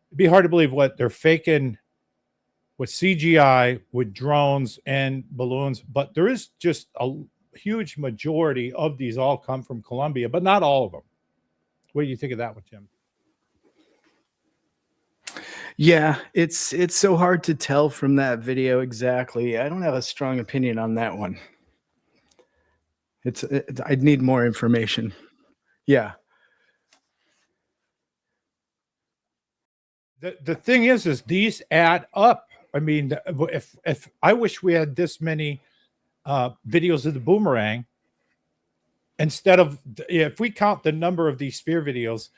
it'd be hard to believe what they're faking with CGI, with drones and balloons, but there is just a huge majority of these all come from Colombia, but not all of them. What do you think of that one, Tim? Yeah, it's so hard to tell from that video exactly. I don't have a strong opinion on that one. I'd need more information. Yeah. The thing is these add up. I mean, if I wish we had this many videos of the boomerang, instead of, if we count the number of these Sphere videos,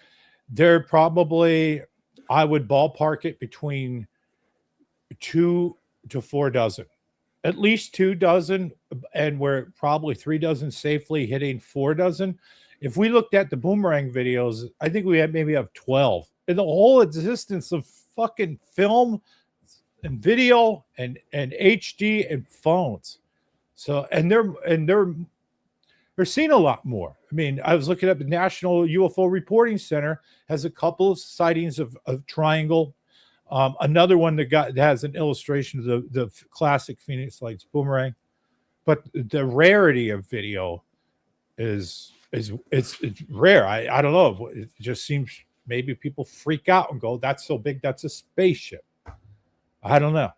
they're probably, I would ballpark it between 2 to 4 dozen, at least 2 dozen, and we're probably 3 dozen safely hitting 4 dozen. If we looked at the boomerang videos, I think we had maybe have 12 in the whole existence of fucking film and video and HD and phones. So, and they're seeing a lot more. I mean, I was looking at the National UFO Reporting Center has a couple of sightings of triangle. Another one that has an illustration of the classic Phoenix Lights boomerang. But the rarity of video is it's rare. I don't know. It just seems maybe people freak out and go, "That's so big, that's a spaceship." I don't know.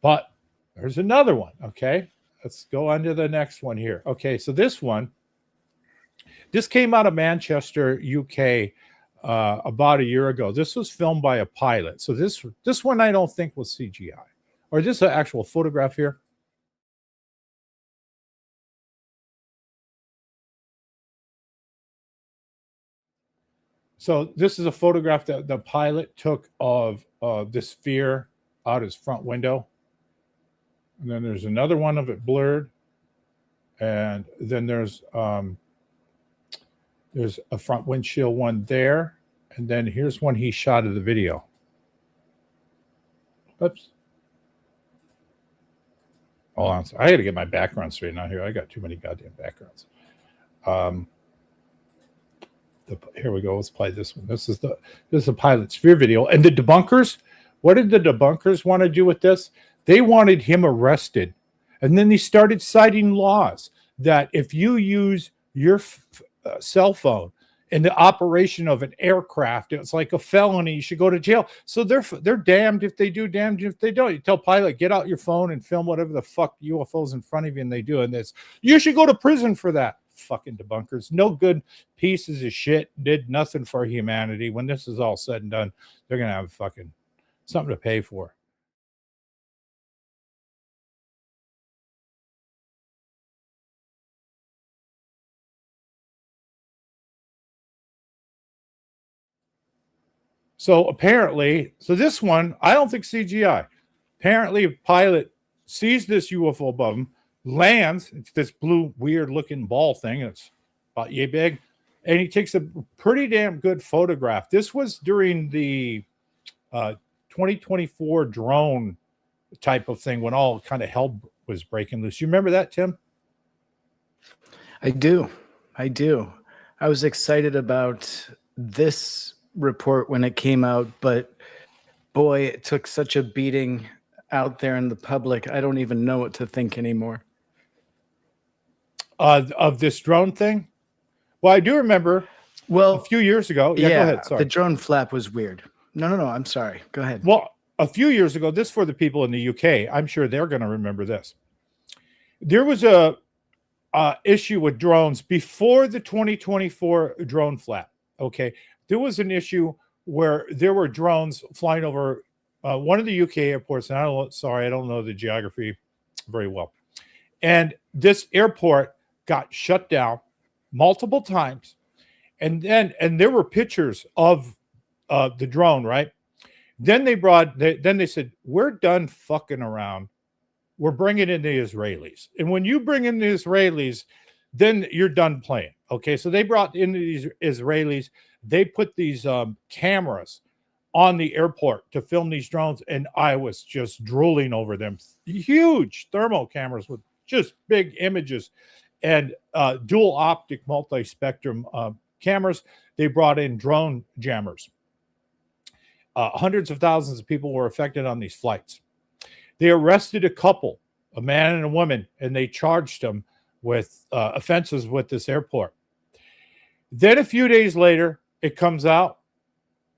But there's another one. Okay, let's go on to the next one here. Okay, so this came out of Manchester, UK, about a year ago. This was filmed by a pilot. So this one I don't think was CGI, or this is an actual photograph here. So this is a photograph that the pilot took of this sphere out his front window. And then there's another one of it blurred. And then there's a front windshield one there. And then here's one he shot of the video. Oops. Hold on. I got to get my background straightened out here. I got too many goddamn backgrounds. Here we go. Let's play this one. This is the pilot sphere video. And the debunkers, what did the debunkers want to do with this? They wanted him arrested. And then they started citing laws that if you use your cell phone in the operation of an aircraft, it's like a felony. You should go to jail. So they're damned if they do, damned if they don't. You tell pilot, get out your phone and film whatever the fuck UFOs in front of you, and they do. And this, you should go to prison for that. Fucking debunkers. No good pieces of shit. Did nothing for humanity. When this is all said and done, they're going to have fucking something to pay for. So apparently, this one, I don't think CGI. Apparently, a pilot sees this UFO above him, lands. It's this blue, weird looking ball thing. It's about yay big. And he takes a pretty damn good photograph. This was during the 2024 drone type of thing when all kind of hell was breaking loose. You remember that, Tim? I do. I was excited about this report when it came out, but boy, it took such a beating out there in the public. I don't even know what to think anymore. Of this drone thing? Well, I do remember a few years ago. Yeah, go ahead. Sorry. The drone flap was weird. No, I'm sorry. Go ahead. Well, a few years ago, this for the people in the UK, I'm sure they're going to remember this. There was a issue with drones before the 2024 drone flap. Okay, there was an issue where there were drones flying over one of the UK airports, and I don't know the geography very well. And this airport got shut down multiple times, and there were pictures of the drone, right? Then they said, we're done fucking around. We're bringing in the Israelis. And when you bring in the Israelis, then you're done playing. Okay, so they brought in these Israelis. They put these cameras on the airport to film these drones, and I was just drooling over them. Huge thermal cameras with just big images and dual optic multi-spectrum cameras. They brought in drone jammers. Hundreds of thousands of people were affected on these flights. They arrested a couple, a man and a woman, and they charged them with offenses with this airport. Then a few days later, it comes out,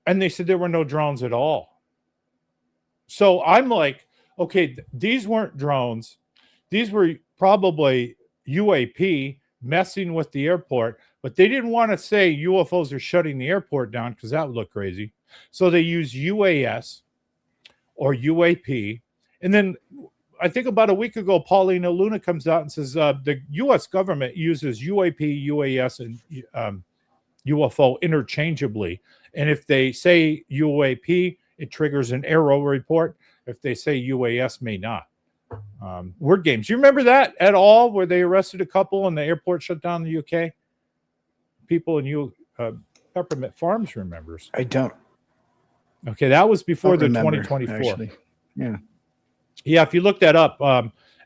and they said there were no drones at all. So I'm like, okay, these weren't drones. These were probably UAP messing with the airport, but they didn't want to say UFOs are shutting the airport down because that would look crazy. So they use UAS or UAP. And then I think about a week ago, Paulina Luna comes out and says the U.S. government uses UAP, UAS, and UFO interchangeably. And if they say UAP, it triggers an arrow report. If they say UAS, may not. Word games. You remember that at all, where they arrested a couple and the airport shut down in the UK? People in Peppermint Farms remembers. I don't. Okay, that was before the 2024. Actually. Yeah. Yeah, if you look that up,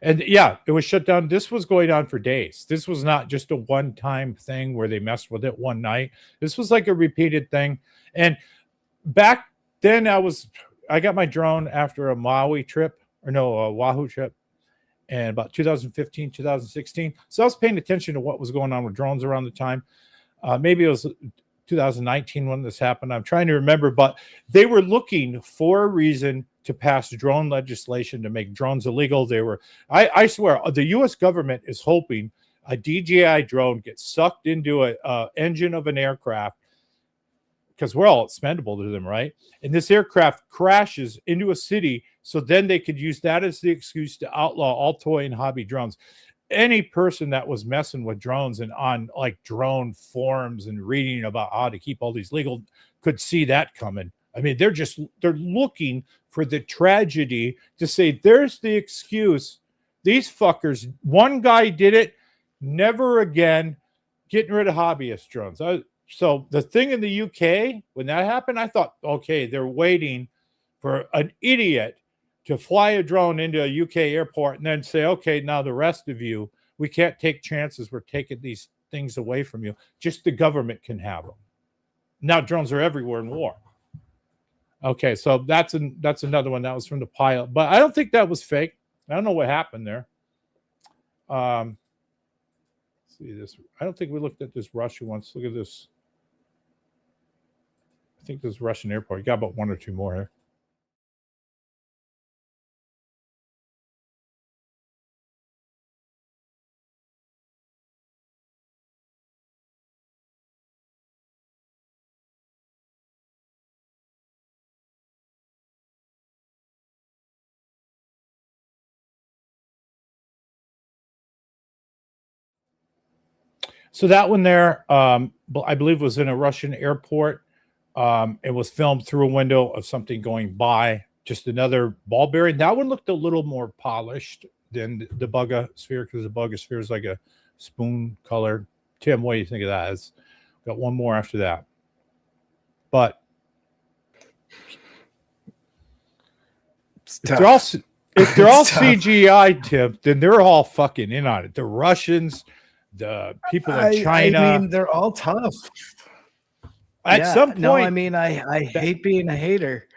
and yeah, it was shut down. This was going on for days. This was not just a one-time thing where they messed with it one night. This was like a repeated thing. And back then, I got my drone after a Wahoo trip, and about 2015, 2016. So I was paying attention to what was going on with drones around the time. Maybe it was 2019 when this happened. I'm trying to remember, but they were looking for a reason to pass drone legislation to make drones illegal. I swear, the U.S. government is hoping a DJI drone gets sucked into a engine of an aircraft, because we're all expendable to them, right? And this aircraft crashes into a city, so then they could use that as the excuse to outlaw all toy and hobby drones. Any person that was messing with drones and on like drone forums and reading about how to keep all these legal could see that coming. I mean, they're looking for the tragedy to say, there's the excuse. These fuckers, one guy did it, never again, getting rid of hobbyist drones. So the thing in the UK, when that happened, I thought, okay, they're waiting for an idiot to fly a drone into a UK airport and then say, okay, now the rest of you, we can't take chances. We're taking these things away from you. Just the government can have them. Now drones are everywhere in war. Okay, so that's another one that was from the pilot, but I don't think that was fake. I don't know what happened there. Let's see this. I don't think we looked at this Russian one. Look at this. I think this Russian airport. You got about one or two more here. So that one there, I believe, was in a Russian airport. It was filmed through a window of something going by, just another ball bearing. That one looked a little more polished than the Buga Sphere, because the Buga Sphere is like a spoon color. Tim, what do you think of that? It's got one more after that. But they're all if they're It's all tough. CGI, Tim, then they're all fucking in on it. The Russians, the people in China. I mean, they're all tough. At some point, no, I mean, I hate being a hater.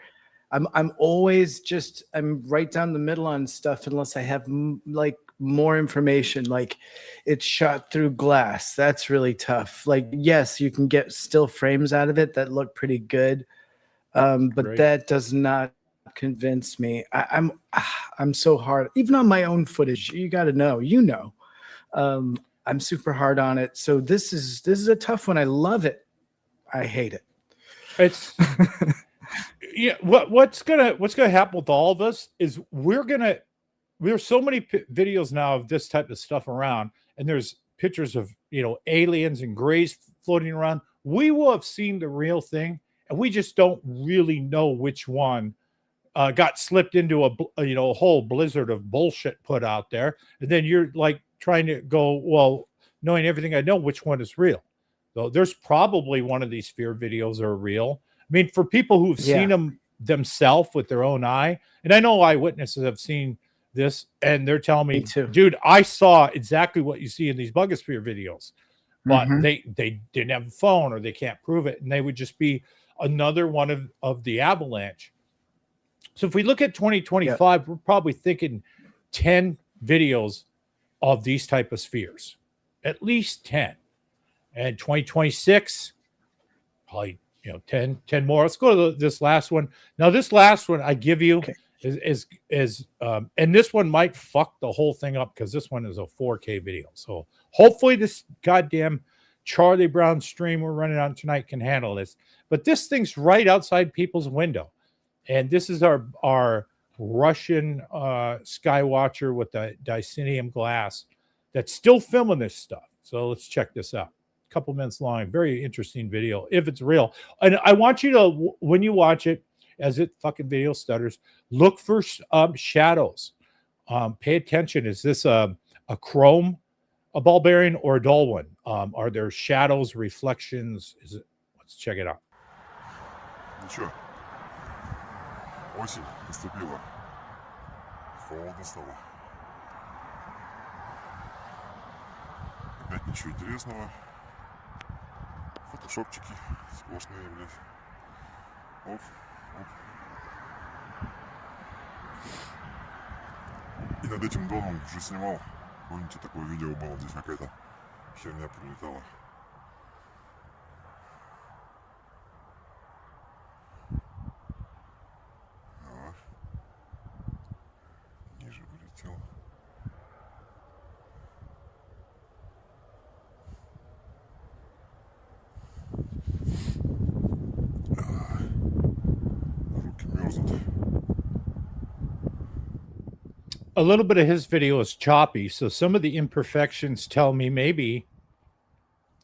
I'm always just I'm right down the middle on stuff unless I have like more information. Like it's shot through glass. That's really tough. Like yes, you can get still frames out of it that look pretty good, but Right. that does not convince me. I'm so hard even on my own footage. You got to know, I'm super hard on it. So this is a tough one. I love it. I hate it. It's yeah. What's gonna happen with all of us is there's so many videos now of this type of stuff around, and there's pictures of aliens and grays floating around. We will have seen the real thing, and we just don't really know which one got slipped into a whole blizzard of bullshit put out there, and then you're like trying to go, well, knowing everything I know, which one is real. So there's probably one of these sphere videos are real. I mean, for people who've seen them themselves with their own eye, and I know eyewitnesses have seen this, and they're telling me, dude, I saw exactly what you see in these Buga Sphere videos, but they didn't have a phone or they can't prove it, and they would just be another one of the avalanche. So if we look at 2025, we're probably thinking 10 videos of these type of spheres, at least 10. And 2026, probably 10 more. Let's go to this last one. Now, this last one I give you is and this one might fuck the whole thing up because this one is a 4K video. So hopefully this goddamn Charlie Brown stream we're running on tonight can handle this. But this thing's right outside people's window, and this is our Russian Skywatcher with the Dicenium glass that's still filming this stuff. So let's check this out. Couple minutes long, very interesting video if it's real. And I want you to, when you watch it, as it fucking video stutters, look for shadows. Pay attention. Is this a chrome, a ball bearing, or a dull one? Are there shadows, reflections? Is it? Let's check it out. Ничего. Осень наступила. Холодно стало. Опять ничего интересного. Фотошопчики сплошные, блядь. Оп, оп. И над этим домом уже снимал. Помните, такое видео было, здесь какая-то херня прилетала. Ниже полетел. A little bit of his video is choppy, so some of the imperfections tell me maybe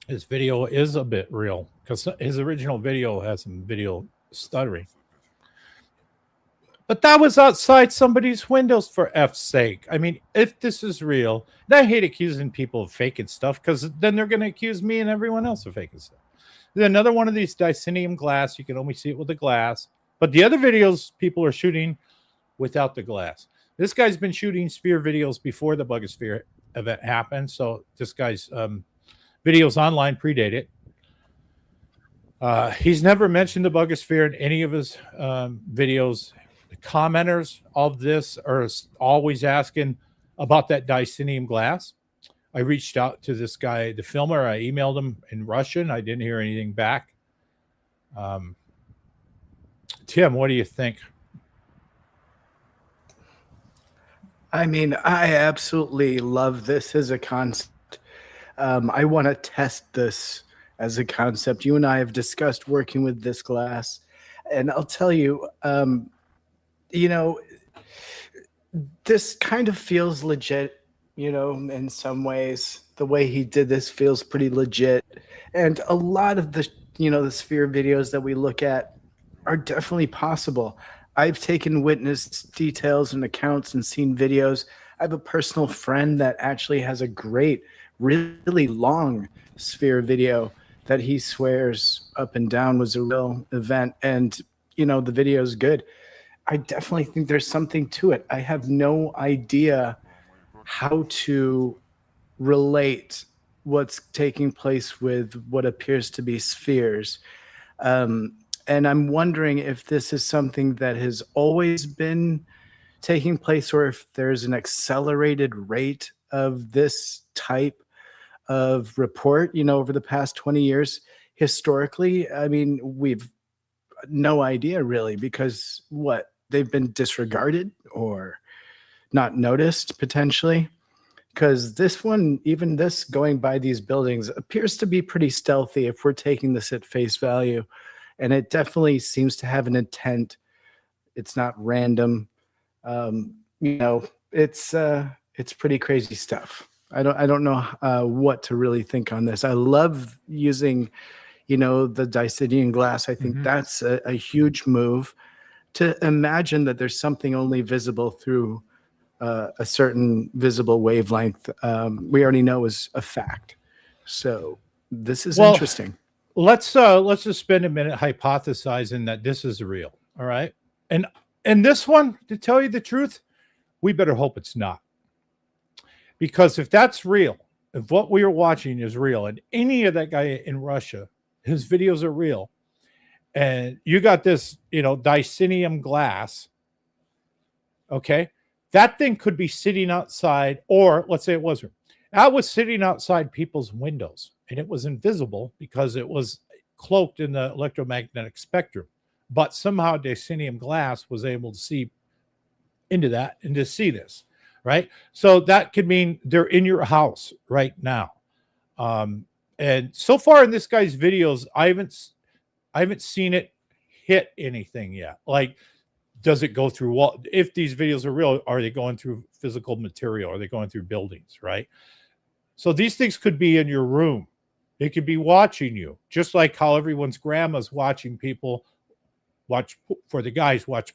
his video is a bit real because his original video has some video stuttering. But that was outside somebody's windows, for F's sake. I mean, if this is real, and I hate accusing people of faking stuff because then they're going to accuse me and everyone else of faking stuff. There's another one of these Dicenium glass. You can only see it with the glass. But the other videos, people are shooting without the glass. This guy's been shooting sphere videos before the Buga Sphere event happened. So this guy's videos online predate it. He's never mentioned the Buga Sphere in any of his videos. The commenters of this are always asking about that Dicenium glass. I reached out to this guy, the filmer. I emailed him in Russian. I didn't hear anything back. Tim, what do you think? I mean, I absolutely love this as a concept. I want to test this as a concept. You and I have discussed working with this glass, and I'll tell you, this kind of feels legit, in some ways. The way he did this feels pretty legit. And a lot of the, the sphere videos that we look at are definitely possible. I've taken witness details and accounts and seen videos. I have a personal friend that actually has a great, really long sphere video that he swears up and down was a real event. And, the video is good. I definitely think there's something to it. I have no idea how to relate what's taking place with what appears to be spheres. And I'm wondering if this is something that has always been taking place or if there's an accelerated rate of this type of report, over the past 20 years. Historically, I mean, we've no idea really, because what, they've been disregarded or not noticed potentially. Because this one, even this going by these buildings, appears to be pretty stealthy if we're taking this at face value. And it definitely seems to have an intent. It's not random. It's pretty crazy stuff. I don't know what to really think on this. I love using, the Dicidian glass. I think that's a huge move to imagine that there's something only visible through a certain visible wavelength. We already know is a fact. So this is interesting. Let's just spend a minute hypothesizing that this is real. All right. And this one, to tell you the truth, we better hope it's not. Because if that's real, if what we are watching is real, and any of that guy in Russia, his videos are real, and you got this, dicinium glass, okay, that thing could be sitting outside, or let's say it was. That was sitting outside people's windows, and it was invisible because it was cloaked in the electromagnetic spectrum. But somehow dicinium glass was able to see into that and to see this, right? So that could mean they're in your house right now. And so far in this guy's videos, I haven't seen it hit anything yet. Like, does it go through what? If these videos are real, are they going through physical material? Are they going through buildings, right? So these things could be in your room. It could be watching you, just like how everyone's grandma's watching people watch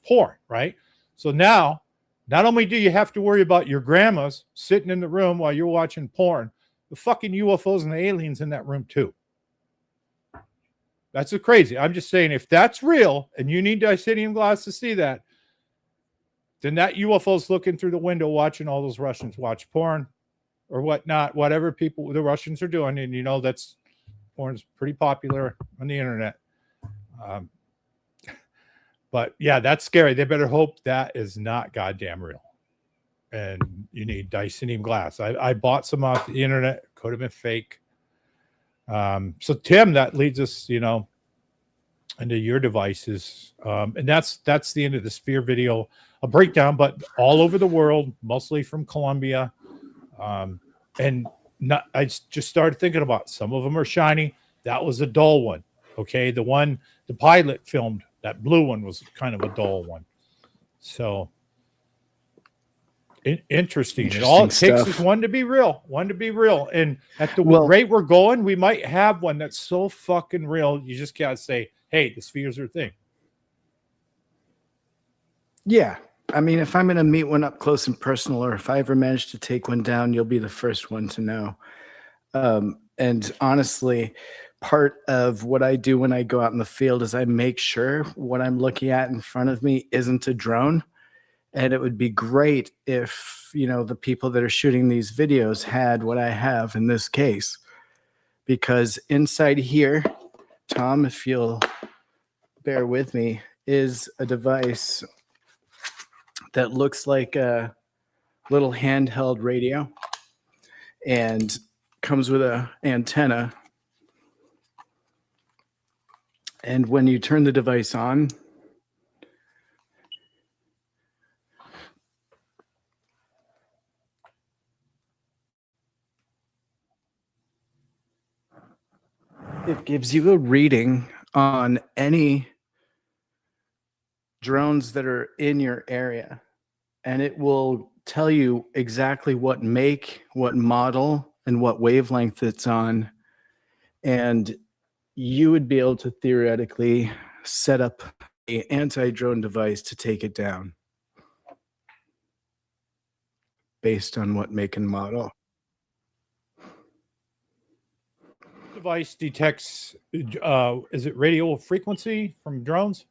porn, right? So now, not only do you have to worry about your grandmas sitting in the room while you're watching porn, the fucking UFOs and the aliens in that room too. That's crazy. I'm just saying, if that's real and you need dicinium glass to see that, then that UFO's looking through the window watching all those Russians watch porn or whatnot, whatever the Russians are doing. And that's porn's pretty popular on the internet. But yeah, that's scary. They better hope that is not goddamn real. And you need dicinium glass. I bought some off the internet. Could have been fake. So Tim, that leads us, into your devices. And that's the end of the Sphere video, a breakdown, but all over the world, mostly from Colombia. And I just started thinking about, some of them are shiny. That was a dull one. Okay. The pilot filmed, that blue one was kind of a dull one. So interesting. It all it takes is one to be real. And at the rate we're going, we might have one that's so fucking real, you just can't say, hey, the spheres are a thing. Yeah. I mean, if I'm going to meet one up close and personal, or if I ever manage to take one down, you'll be the first one to know. And honestly, part of what I do when I go out in the field is I make sure what I'm looking at in front of me isn't a drone. And it would be great if, the people that are shooting these videos had what I have in this case. Because inside here, Tom, if you'll bear with me, is a device that looks like a little handheld radio and comes with an antenna. And when you turn the device on, it gives you a reading on any drones that are in your area. And it will tell you exactly what make, what model, and what wavelength it's on. And you would be able to theoretically set up an anti-drone device to take it down based on what make and model. Device detects, is it radio frequency from drones?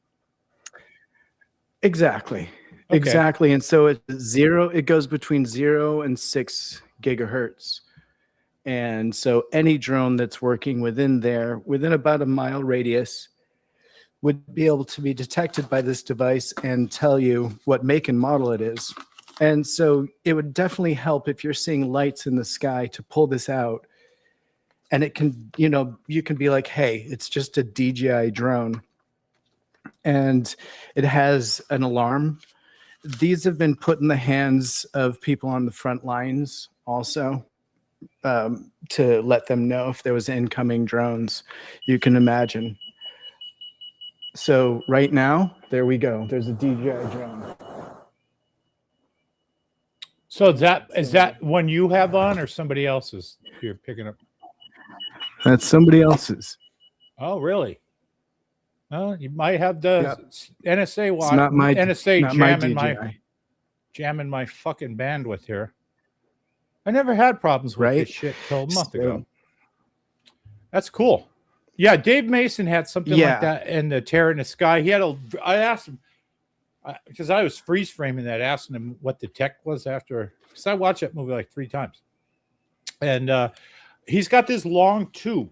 Exactly. Okay. Exactly. And so it goes between 0 and 6 gigahertz. And so any drone that's working within there, within about a mile radius, would be able to be detected by this device and tell you what make and model it is. And so it would definitely help if you're seeing lights in the sky to pull this out. And it can, you can be like, hey, it's just a DJI drone. And it has an alarm. These have been put in the hands of people on the front lines also, to let them know if there was incoming drones. You can imagine. So right now, there we go. There's a DJI drone. So is that one you have on or somebody else's you're picking up? That's somebody else's. Oh, really? Oh, you might have the NSA watch. It's not my NSA not jamming my fucking bandwidth here. I never had problems with this shit till a month ago. That's cool. Yeah, Dave Mason had something like that in the Terror in the Sky. I asked him, because I was freeze framing that, asking him what the tech was after, because I watched that movie like 3 times. And he's got this long tube.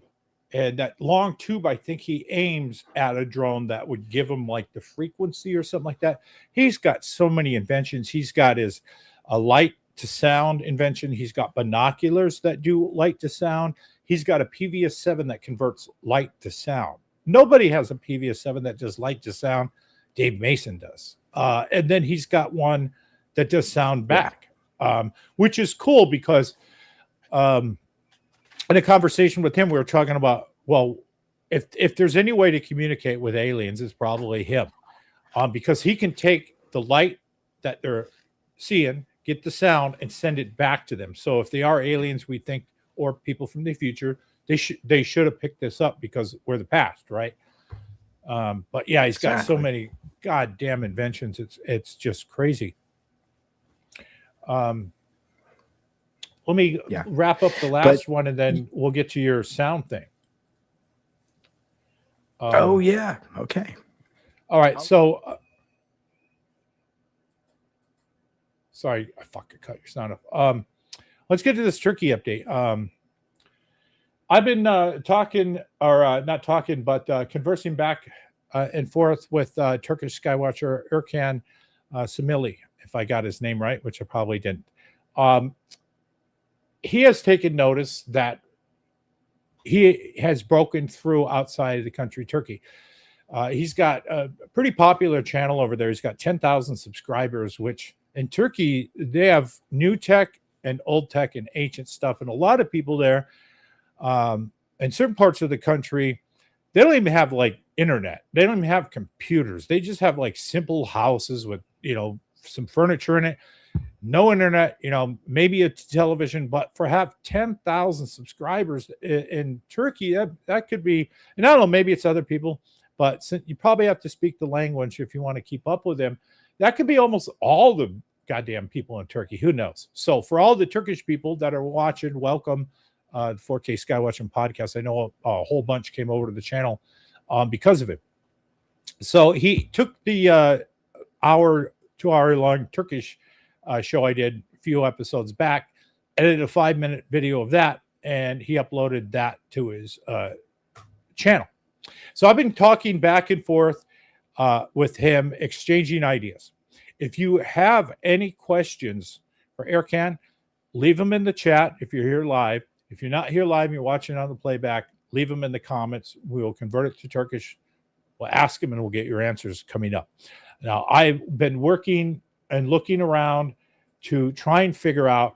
And that long tube, I think he aims at a drone that would give him like the frequency or something like that. He's got so many inventions. He's got a light to sound invention. He's got binoculars that do light to sound. He's got a PVS-7 that converts light to sound. Nobody has a PVS-7 that does light to sound. Dave Mason does. And then he's got one that does sound back, which is cool because in a conversation with him, we were talking about, well, if there's any way to communicate with aliens, it's probably him, because he can take the light that they're seeing, get the sound, and send it back to them. So if they are aliens, we think, or people from the future, they should have picked this up because we're the past, right? But yeah, he's got so many goddamn inventions. It's just crazy. Let me wrap up the last one, and then we'll get to your sound thing. Okay. All right. So, sorry, I fucking cut your sound off. Let's get to this Turkey update. I've been conversing back and forth with Turkish Skywatcher Erkan Samili, if I got his name right, which I probably didn't. He has taken notice that he has broken through outside of the country, Turkey. He's got a pretty popular channel over there. He's got 10,000 subscribers, which in Turkey, they have new tech and old tech and ancient stuff. And a lot of people there, in certain parts of the country, they don't even have like internet. They don't even have computers. They just have like simple houses with, some furniture in it. No internet, maybe a television, but for have 10,000 subscribers in Turkey, that could be, and I don't know, maybe it's other people, but since you probably have to speak the language if you want to keep up with them, that could be almost all the goddamn people in Turkey. Who knows? So for all the Turkish people that are watching, welcome. The 4K Skywatching podcast. I know a whole bunch came over to the channel because of it. So he took the 2-hour-long Turkish show I did a few episodes back, edited a 5-minute video of that, and he uploaded that to his channel. So I've been talking back and forth with him, exchanging ideas. If you have any questions for Erkan, leave them in the chat if you're here live. If you're not here live and you're watching on the playback, leave them in the comments. We will convert it to Turkish. We'll ask him and we'll get your answers coming up. Now, I've been working and looking around to try and figure out,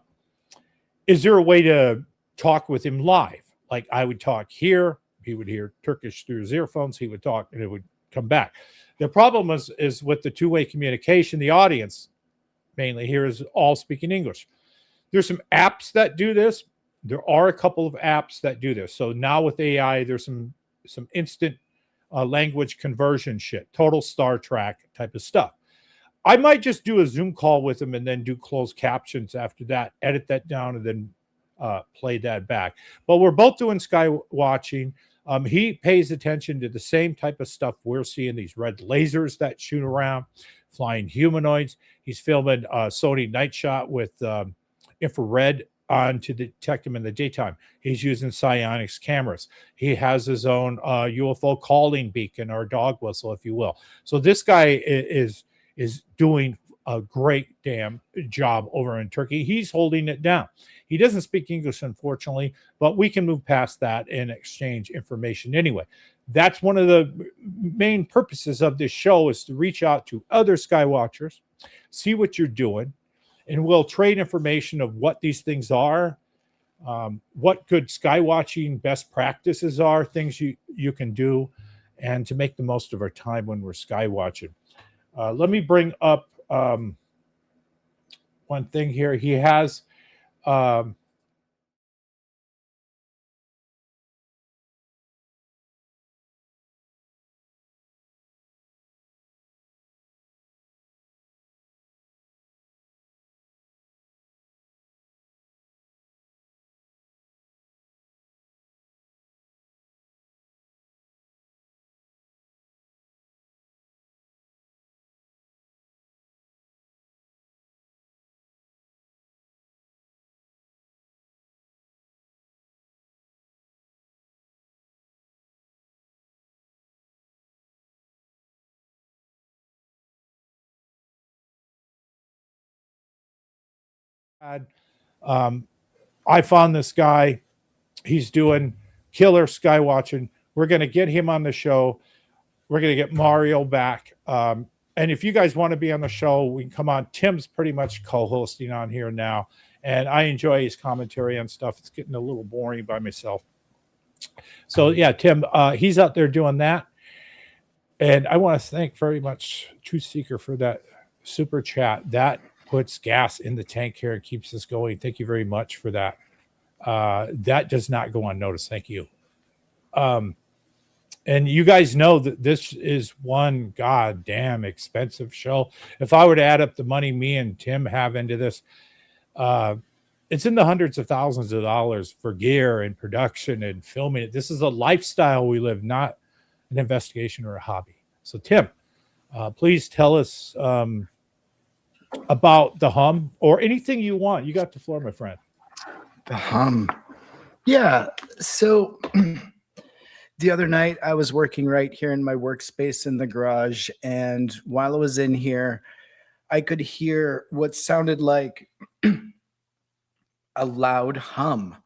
is there a way to talk with him live? Like I would talk here, he would hear Turkish through his earphones, he would talk, and it would come back. The problem is with the two-way communication, the audience mainly here is all speaking English. There's some apps that do this. There are a couple of apps that do this. So now with AI, there's some instant language conversion shit, total Star Trek type of stuff. I might just do a Zoom call with him and then do closed captions after that, edit that down, and then play that back. But we're both doing sky watching. He pays attention to the same type of stuff we're seeing, these red lasers that shoot around. flying humanoids. He's filming Sony night shot with infrared on to detect them in the daytime. He's using psionics cameras. He has his own UFO calling beacon, or dog whistle, if you will. So this guy is doing a great damn job over in Turkey. He's holding it down. He doesn't speak English, unfortunately, but we can move past that and exchange information anyway. That's one of the main purposes of this show, is to reach out to other Skywatchers, see what you're doing, and we'll trade information of what these things are, what good Skywatching best practices are, things you can do, and to make the most of our time when we're Skywatching. Let me bring up one thing here. He has I found this guy. He's doing killer Skywatching. We're going to get him on the show. We're going to get Mario back. And if you guys want to be on the show, we can come on. Tim's pretty much co-hosting on here now, and I enjoy his commentary on stuff. It's getting a little boring by myself. So yeah, Tim, he's out there doing that. And I want to thank very much Truth Seeker for that super chat. That puts gas in the tank here and keeps us going. Thank you very much for that. That does not go unnoticed. Thank you. And you guys know that this is one goddamn expensive show. If I were to add up the money me and Tim have into this, it's in the hundreds of thousands of dollars for gear and production and filming it. This is a lifestyle we live, not an investigation or a hobby. So Tim, please tell us about the hum, or anything you want. You got the floor, my friend. The hum. Yeah. So the other night I was working right here in my workspace in the garage. And while I was in here, I could hear what sounded like a loud hum.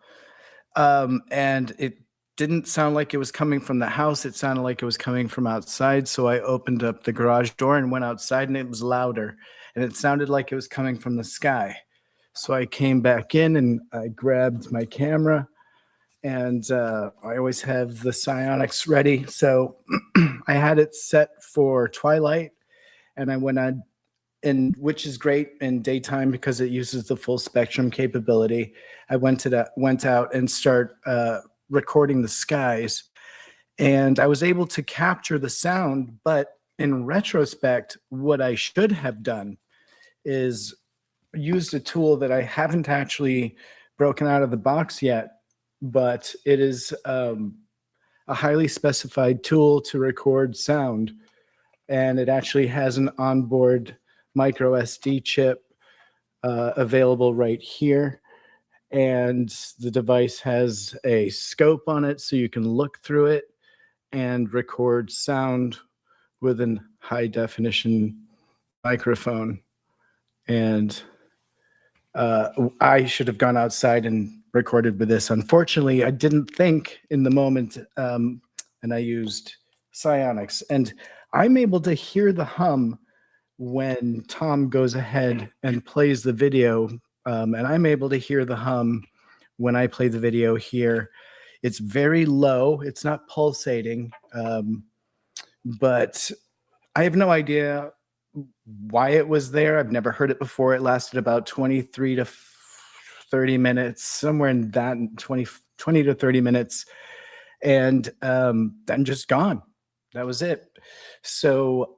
And it didn't sound like it was coming from the house. It sounded like it was coming from outside. So I opened up the garage door and went outside, and it was louder. And it sounded like it was coming from the sky. So I came back in and I grabbed my camera, and I always have the psionics ready. So I had it set for twilight, and I went on, and which is great in daytime because it uses the full spectrum capability. I went out and start recording the skies, and I was able to capture the sound. But in retrospect, what I should have done is used a tool that I haven't actually broken out of the box yet, but it is a highly specified tool to record sound. And it actually has an onboard micro SD chip available right here. And the device has a scope on it, so you can look through it and record sound with a high definition microphone. And I should have gone outside and recorded with this. Unfortunately, I didn't think in the moment, and I used psionics. And I'm able to hear the hum when Tom goes ahead and plays the video, and I'm able to hear the hum when I play the video here. It's very low. It's not pulsating, but I have no idea why it was there. I've never heard it before. It lasted about 23 to 30 minutes, somewhere in that 20 to 30 minutes, and then just gone. That was it. So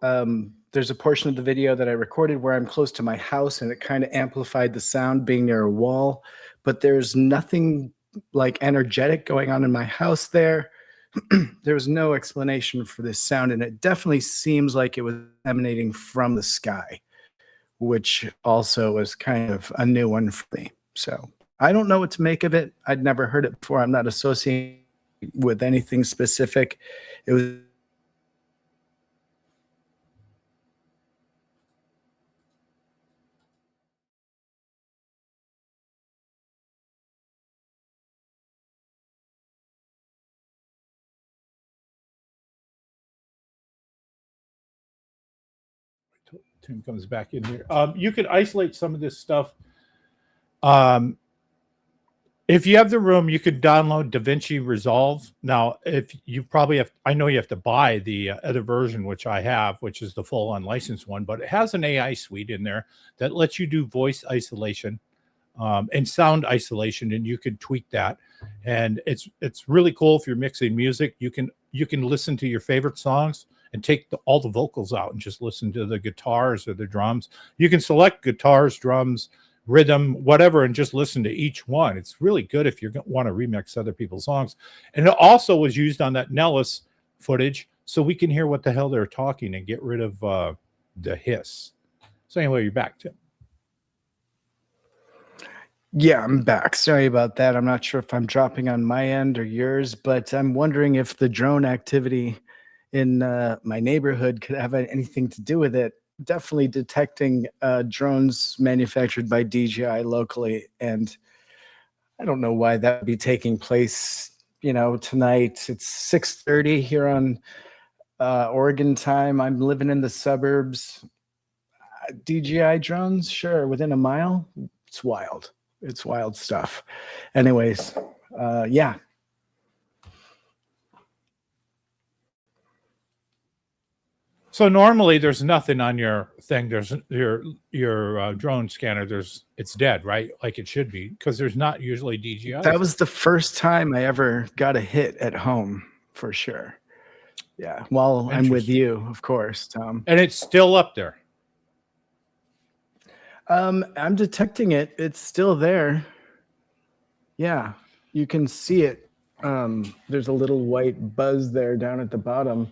there's a portion of the video that I recorded where I'm close to my house, and it kind of amplified the sound being near a wall, but there's nothing like energetic going on in my house there. there was no explanation for this sound, and it definitely seems like it was emanating from the sky, which also was kind of a new one for me. So I don't know what to make of it. I'd never heard it before. I'm not associating with anything specific. It was Tim comes back in here. You could isolate some of this stuff. If you have the room, you could download DaVinci Resolve. Now, if you probably have, I know you have to buy the other version, which I have, which is the full unlicensed one, but it has an AI suite in there that lets you do voice isolation and sound isolation, and you can tweak that. And it's really cool if you're mixing music. You can listen to your favorite songs and take all the vocals out and just listen to the guitars or the drums. You can select guitars, drums, rhythm, whatever, and just listen to each one. It's really good if you want to remix other people's songs. And it also was used on that Nellis footage, so we can hear what the hell they're talking and get rid of the hiss. So anyway, you're back, Tim. Yeah, I'm back. Sorry about that. I'm not sure if I'm dropping on my end or yours, but I'm wondering if the drone activity in my neighborhood could have anything to do with it. Definitely detecting drones manufactured by DJI locally, and I don't know why that would be taking place. Tonight it's 6:30 here on Oregon time. I'm living in the suburbs. DJI drones, sure, within a mile. It's wild. It's wild stuff. Anyways, yeah. So normally there's nothing on your thing. There's your drone scanner. It's dead, right? Like it should be, because there's not usually DJI. That was the first time I ever got a hit at home, for sure. Yeah. Well, I'm with you, of course, Tom. And it's still up there. I'm detecting it. It's still there. Yeah, you can see it. There's a little white buzz there down at the bottom.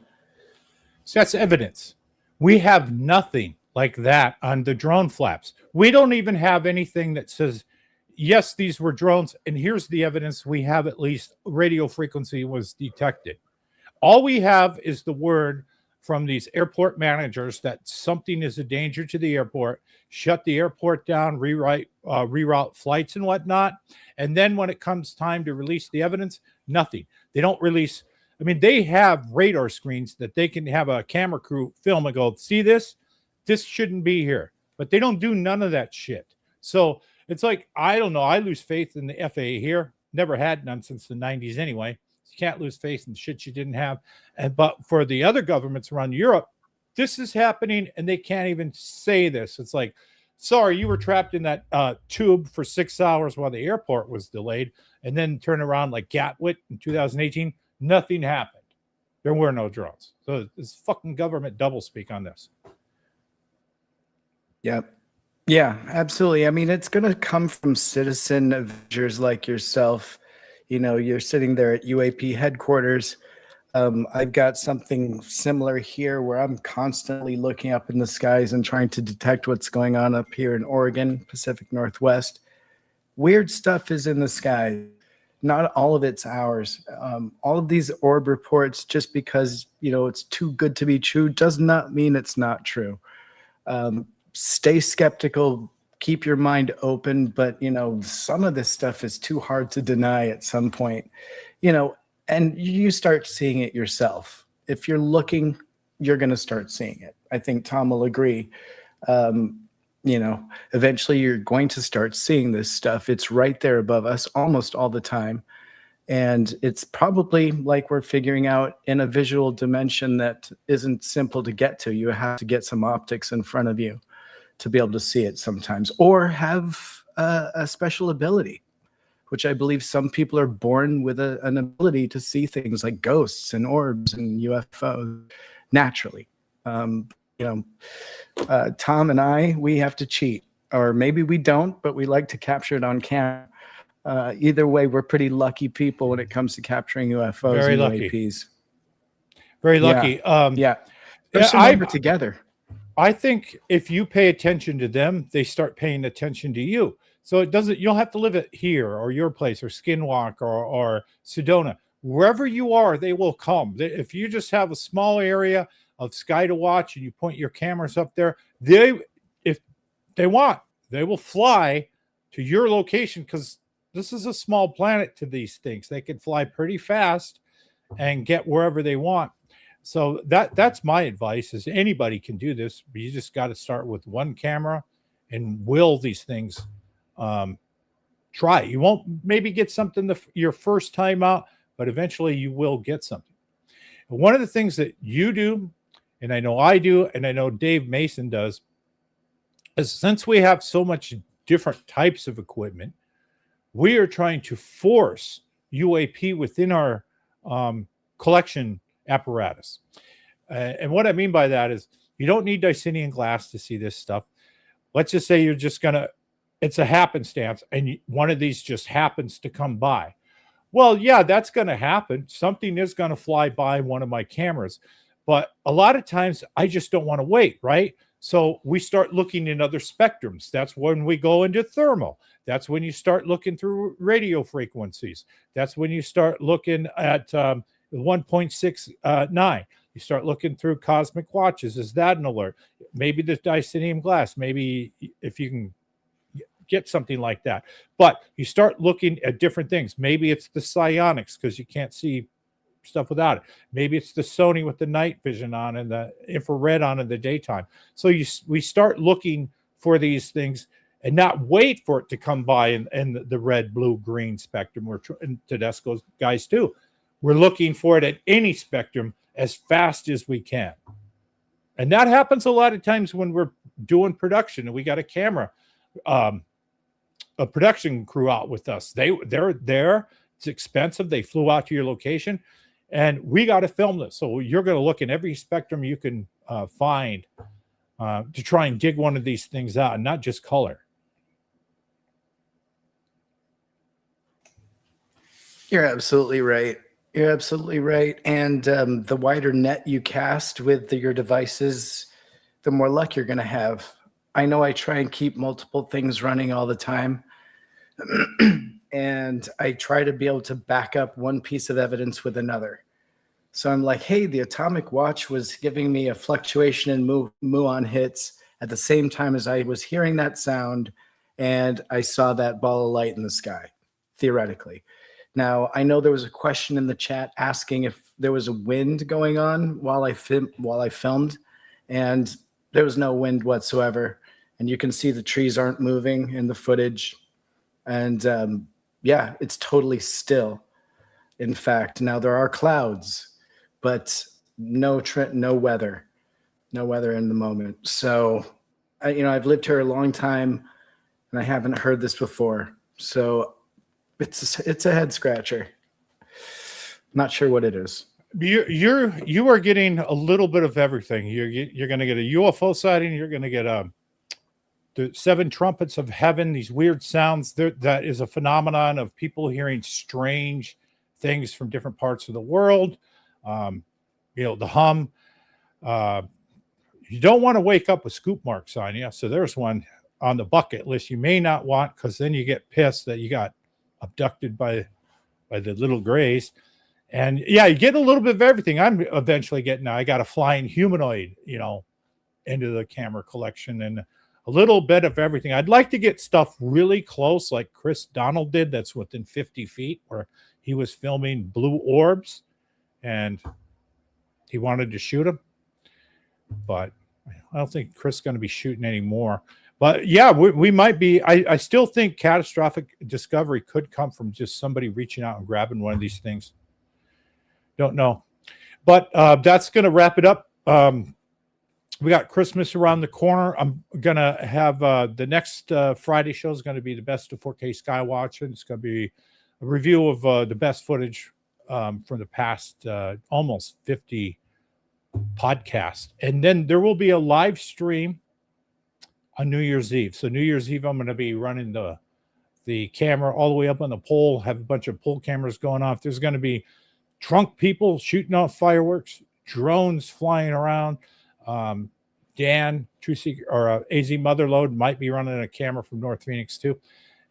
So that's evidence. We have nothing like that on the drone flaps. We don't even have anything that says, yes, these were drones, and here's the evidence. We have at least radio frequency was detected. All we have is the word from these airport managers that something is a danger to the airport, shut the airport down, reroute flights and whatnot. And then when it comes time to release the evidence, nothing. They don't release. I mean, they have radar screens that they can have a camera crew film and go, see this? This shouldn't be here. But they don't do none of that shit. So it's like, I don't know. I lose faith in the FAA here. Never had none since the 90s anyway. You can't lose faith in shit you didn't have. But for the other governments around Europe, this is happening and they can't even say this. It's like, sorry, you were trapped in that tube for 6 hours while the airport was delayed, and then turn around like Gatwick in 2018. Nothing happened. There were no drones. So it's fucking government doublespeak on this. Yep. Yeah, absolutely. I mean, it's going to come from citizen Avengers like yourself. You're sitting there at UAP headquarters. I've got something similar here where I'm constantly looking up in the skies and trying to detect what's going on up here in Oregon, Pacific Northwest. Weird stuff is in the sky. Not all of it's ours. All of these orb reports, just because, it's too good to be true, does not mean it's not true. Stay skeptical, keep your mind open, but, some of this stuff is too hard to deny at some point, and you start seeing it yourself. If you're looking, you're going to start seeing it. I think Tom will agree. Eventually you're going to start seeing this stuff. It's right there above us almost all the time. And it's probably like we're figuring out in a visual dimension that isn't simple to get to. You have to get some optics in front of you to be able to see it sometimes, or have a special ability, which I believe some people are born with an ability to see things like ghosts and orbs and UFOs naturally. Tom and I, we have to cheat, or maybe we don't, but we like to capture it on camera. Either way, we're pretty lucky people when it comes to capturing UFOs Very and lucky. UAPs. Very lucky. Yeah. Especially when we're together. I think if you pay attention to them, they start paying attention to you. So you don't have to live it here or your place or Skinwalk or Sedona. Wherever you are, they will come. If you just have a small area of sky to watch and you point your cameras up there, if they want, they will fly to your location, because this is a small planet to these things. They can fly pretty fast and get wherever they want. So that's my advice, is anybody can do this. But you just got to start with one camera and will these things try. You won't maybe get something your first time out, but eventually you will get something. And one of the things that you do, and I know I do, and I know Dave Mason does, is since we have so much different types of equipment, we are trying to force UAP within our collection apparatus. And what I mean by that is you don't need Dicinian glass to see this stuff. Let's just say you're just going to, it's a happenstance, and one of these just happens to come by. Well, yeah, that's going to happen. Something is going to fly by one of my cameras. But a lot of times I just don't want to wait, right? So we start looking in other spectrums. That's when we go into thermal. That's when you start looking through radio frequencies. That's when you start looking at 1.69. You start looking through cosmic watches. Is that an alert? Maybe the Dicinium glass. Maybe if you can get something like that. But you start looking at different things. Maybe it's the psionics, because you can't see stuff without it. Maybe it's the Sony with the night vision on and the infrared on in the daytime. So we start looking for these things and not wait for it to come by in the red, blue, green spectrum. And Tedesco's guys too. We're looking for it at any spectrum as fast as we can. And that happens a lot of times when we're doing production and we got a camera, a production crew out with us. They're there. It's expensive. They flew out to your location, and we got to film this. So you're going to look in every spectrum you can find to try and dig one of these things out, and not just color. You're absolutely right. You're absolutely right. And the wider net you cast with your devices, the more luck you're going to have. I know I try and keep multiple things running all the time. And I try to be able to back up one piece of evidence with another. So I'm like, hey, the atomic watch was giving me a fluctuation in muon hits at the same time as I was hearing that sound, and I saw that ball of light in the sky, theoretically. Now, I know there was a question in the chat asking if there was a wind going on while I filmed, and there was no wind whatsoever. And you can see the trees aren't moving in the footage. And yeah, it's totally still. In fact, now there are clouds, but no weather in the moment. So, I've lived here a long time, and I haven't heard this before. So it's a head scratcher. Not sure what it is. You are getting a little bit of everything. You're going to get a UFO sighting. You're going to get the 7 trumpets of heaven. These weird sounds. That is a phenomenon of people hearing strange things from different parts of the world. The hum. You don't want to wake up with scoop marks on you. So there's one on the bucket list you may not want, because then you get pissed that you got abducted by the little grays. And yeah, you get a little bit of everything. I'm eventually getting, I got a flying humanoid, into the camera collection, and a little bit of everything. I'd like to get stuff really close, like Chris Donald did. That's within 50 feet, where he was filming blue orbs and he wanted to shoot them. But I don't think Chris is going to be shooting anymore. But yeah, we might be. I still think catastrophic discovery could come from just somebody reaching out and grabbing one of these things. Don't know. But that's going to wrap it up. We got Christmas around the corner. I'm going to have the next Friday show is going to be the best of 4K Skywatching. It's going to be a review of the best footage from the past almost 50 podcasts. And then there will be a live stream on New Year's Eve. So New Year's Eve, I'm going to be running the the camera all the way up on the pole, have a bunch of pole cameras going off. There's going to be drunk people shooting off fireworks, drones flying around. Dan, True Seeker, or AZ Motherload might be running a camera from North Phoenix too.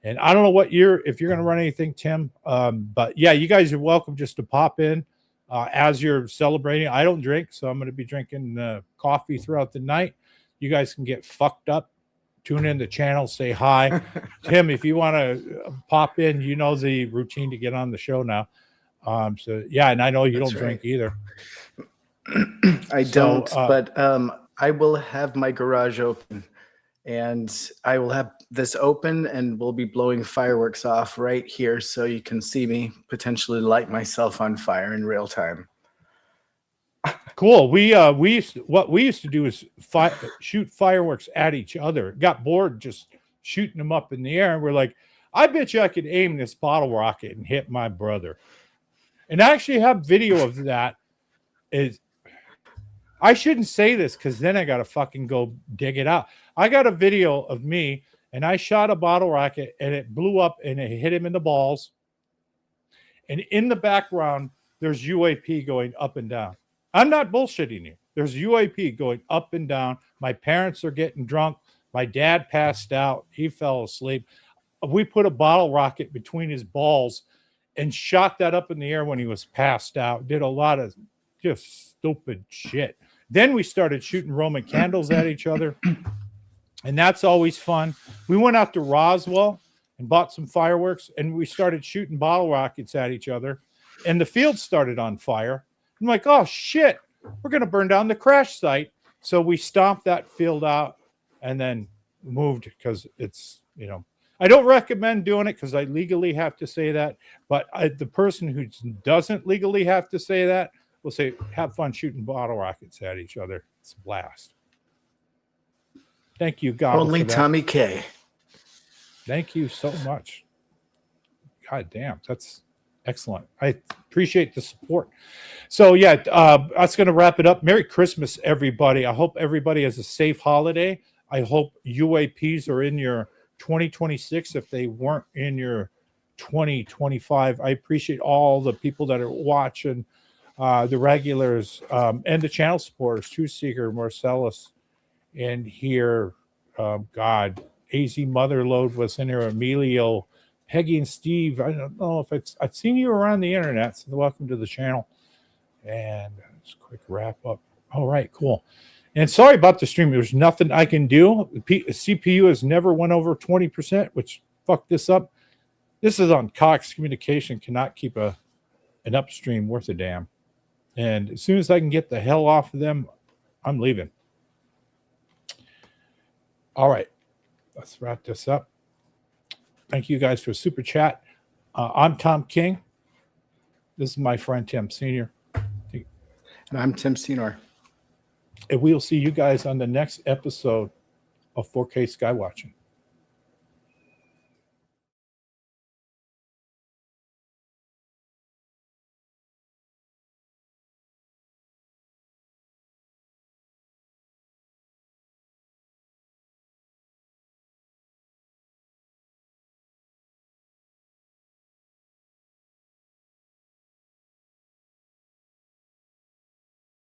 And I don't know if you're going to run anything, Tim. But yeah, you guys are welcome just to pop in as you're celebrating. I don't drink, so I'm going to be drinking coffee throughout the night. You guys can get fucked up. Tune in the channel, say hi. Tim, if you want to pop in, you know the routine to get on the show now. So yeah, and I know you don't drink either. I don't, but I will have my garage open, and I will have this open, and we'll be blowing fireworks off right here, so you can see me potentially light myself on fire in real time. Cool. What we used to do is shoot fireworks at each other. Got bored just shooting them up in the air, and we're like, I bet you I could aim this bottle rocket and hit my brother. And I actually have video of that. I shouldn't say this because then I got to fucking go dig it out. I got a video of me, and I shot a bottle rocket, and it blew up, and it hit him in the balls. And in the background, there's UAP going up and down. I'm not bullshitting you. There's UAP going up and down. My parents are getting drunk. My dad passed out. He fell asleep. We put a bottle rocket between his balls and shot that up in the air when he was passed out. Did a lot of just stupid shit. Then we started shooting Roman candles at each other, and that's always fun. We went out to Roswell and bought some fireworks, and we started shooting bottle rockets at each other, and the field started on fire. I'm like, oh shit, we're going to burn down the crash site. So we stomped that field out and then moved because it's, I don't recommend doing it because I legally have to say that. But the person who doesn't legally have to say that will say, have fun shooting bottle rockets at each other. It's a blast. Thank you, God. Only Tommy K. Thank you so much. God damn, that's excellent. I appreciate the support. So yeah, that's going to wrap it up. Merry Christmas, everybody. I hope everybody has a safe holiday. I hope UAPs are in your 2026 if they weren't in your 2025. I appreciate all the people that are watching, the regulars, and the channel supporters, True Seeker, Marcellus, and here, God, AZ Motherload was in here, Emilio, Peggy and Steve. I don't know if I've seen you around the internet, so welcome to the channel. And just a quick wrap up. All right, cool. And sorry about the stream. There's nothing I can do. The CPU has never went over 20%, which fucked this up. This is on Cox Communication, cannot keep an upstream worth a damn. And as soon as I can get the hell off of them, I'm leaving. All right, let's wrap this up. Thank you guys for super chat. I'm Tom King. This is my friend Tim Senior. And I'm Tim Seanor. And we'll see you guys on the next episode of 4K Skywatching.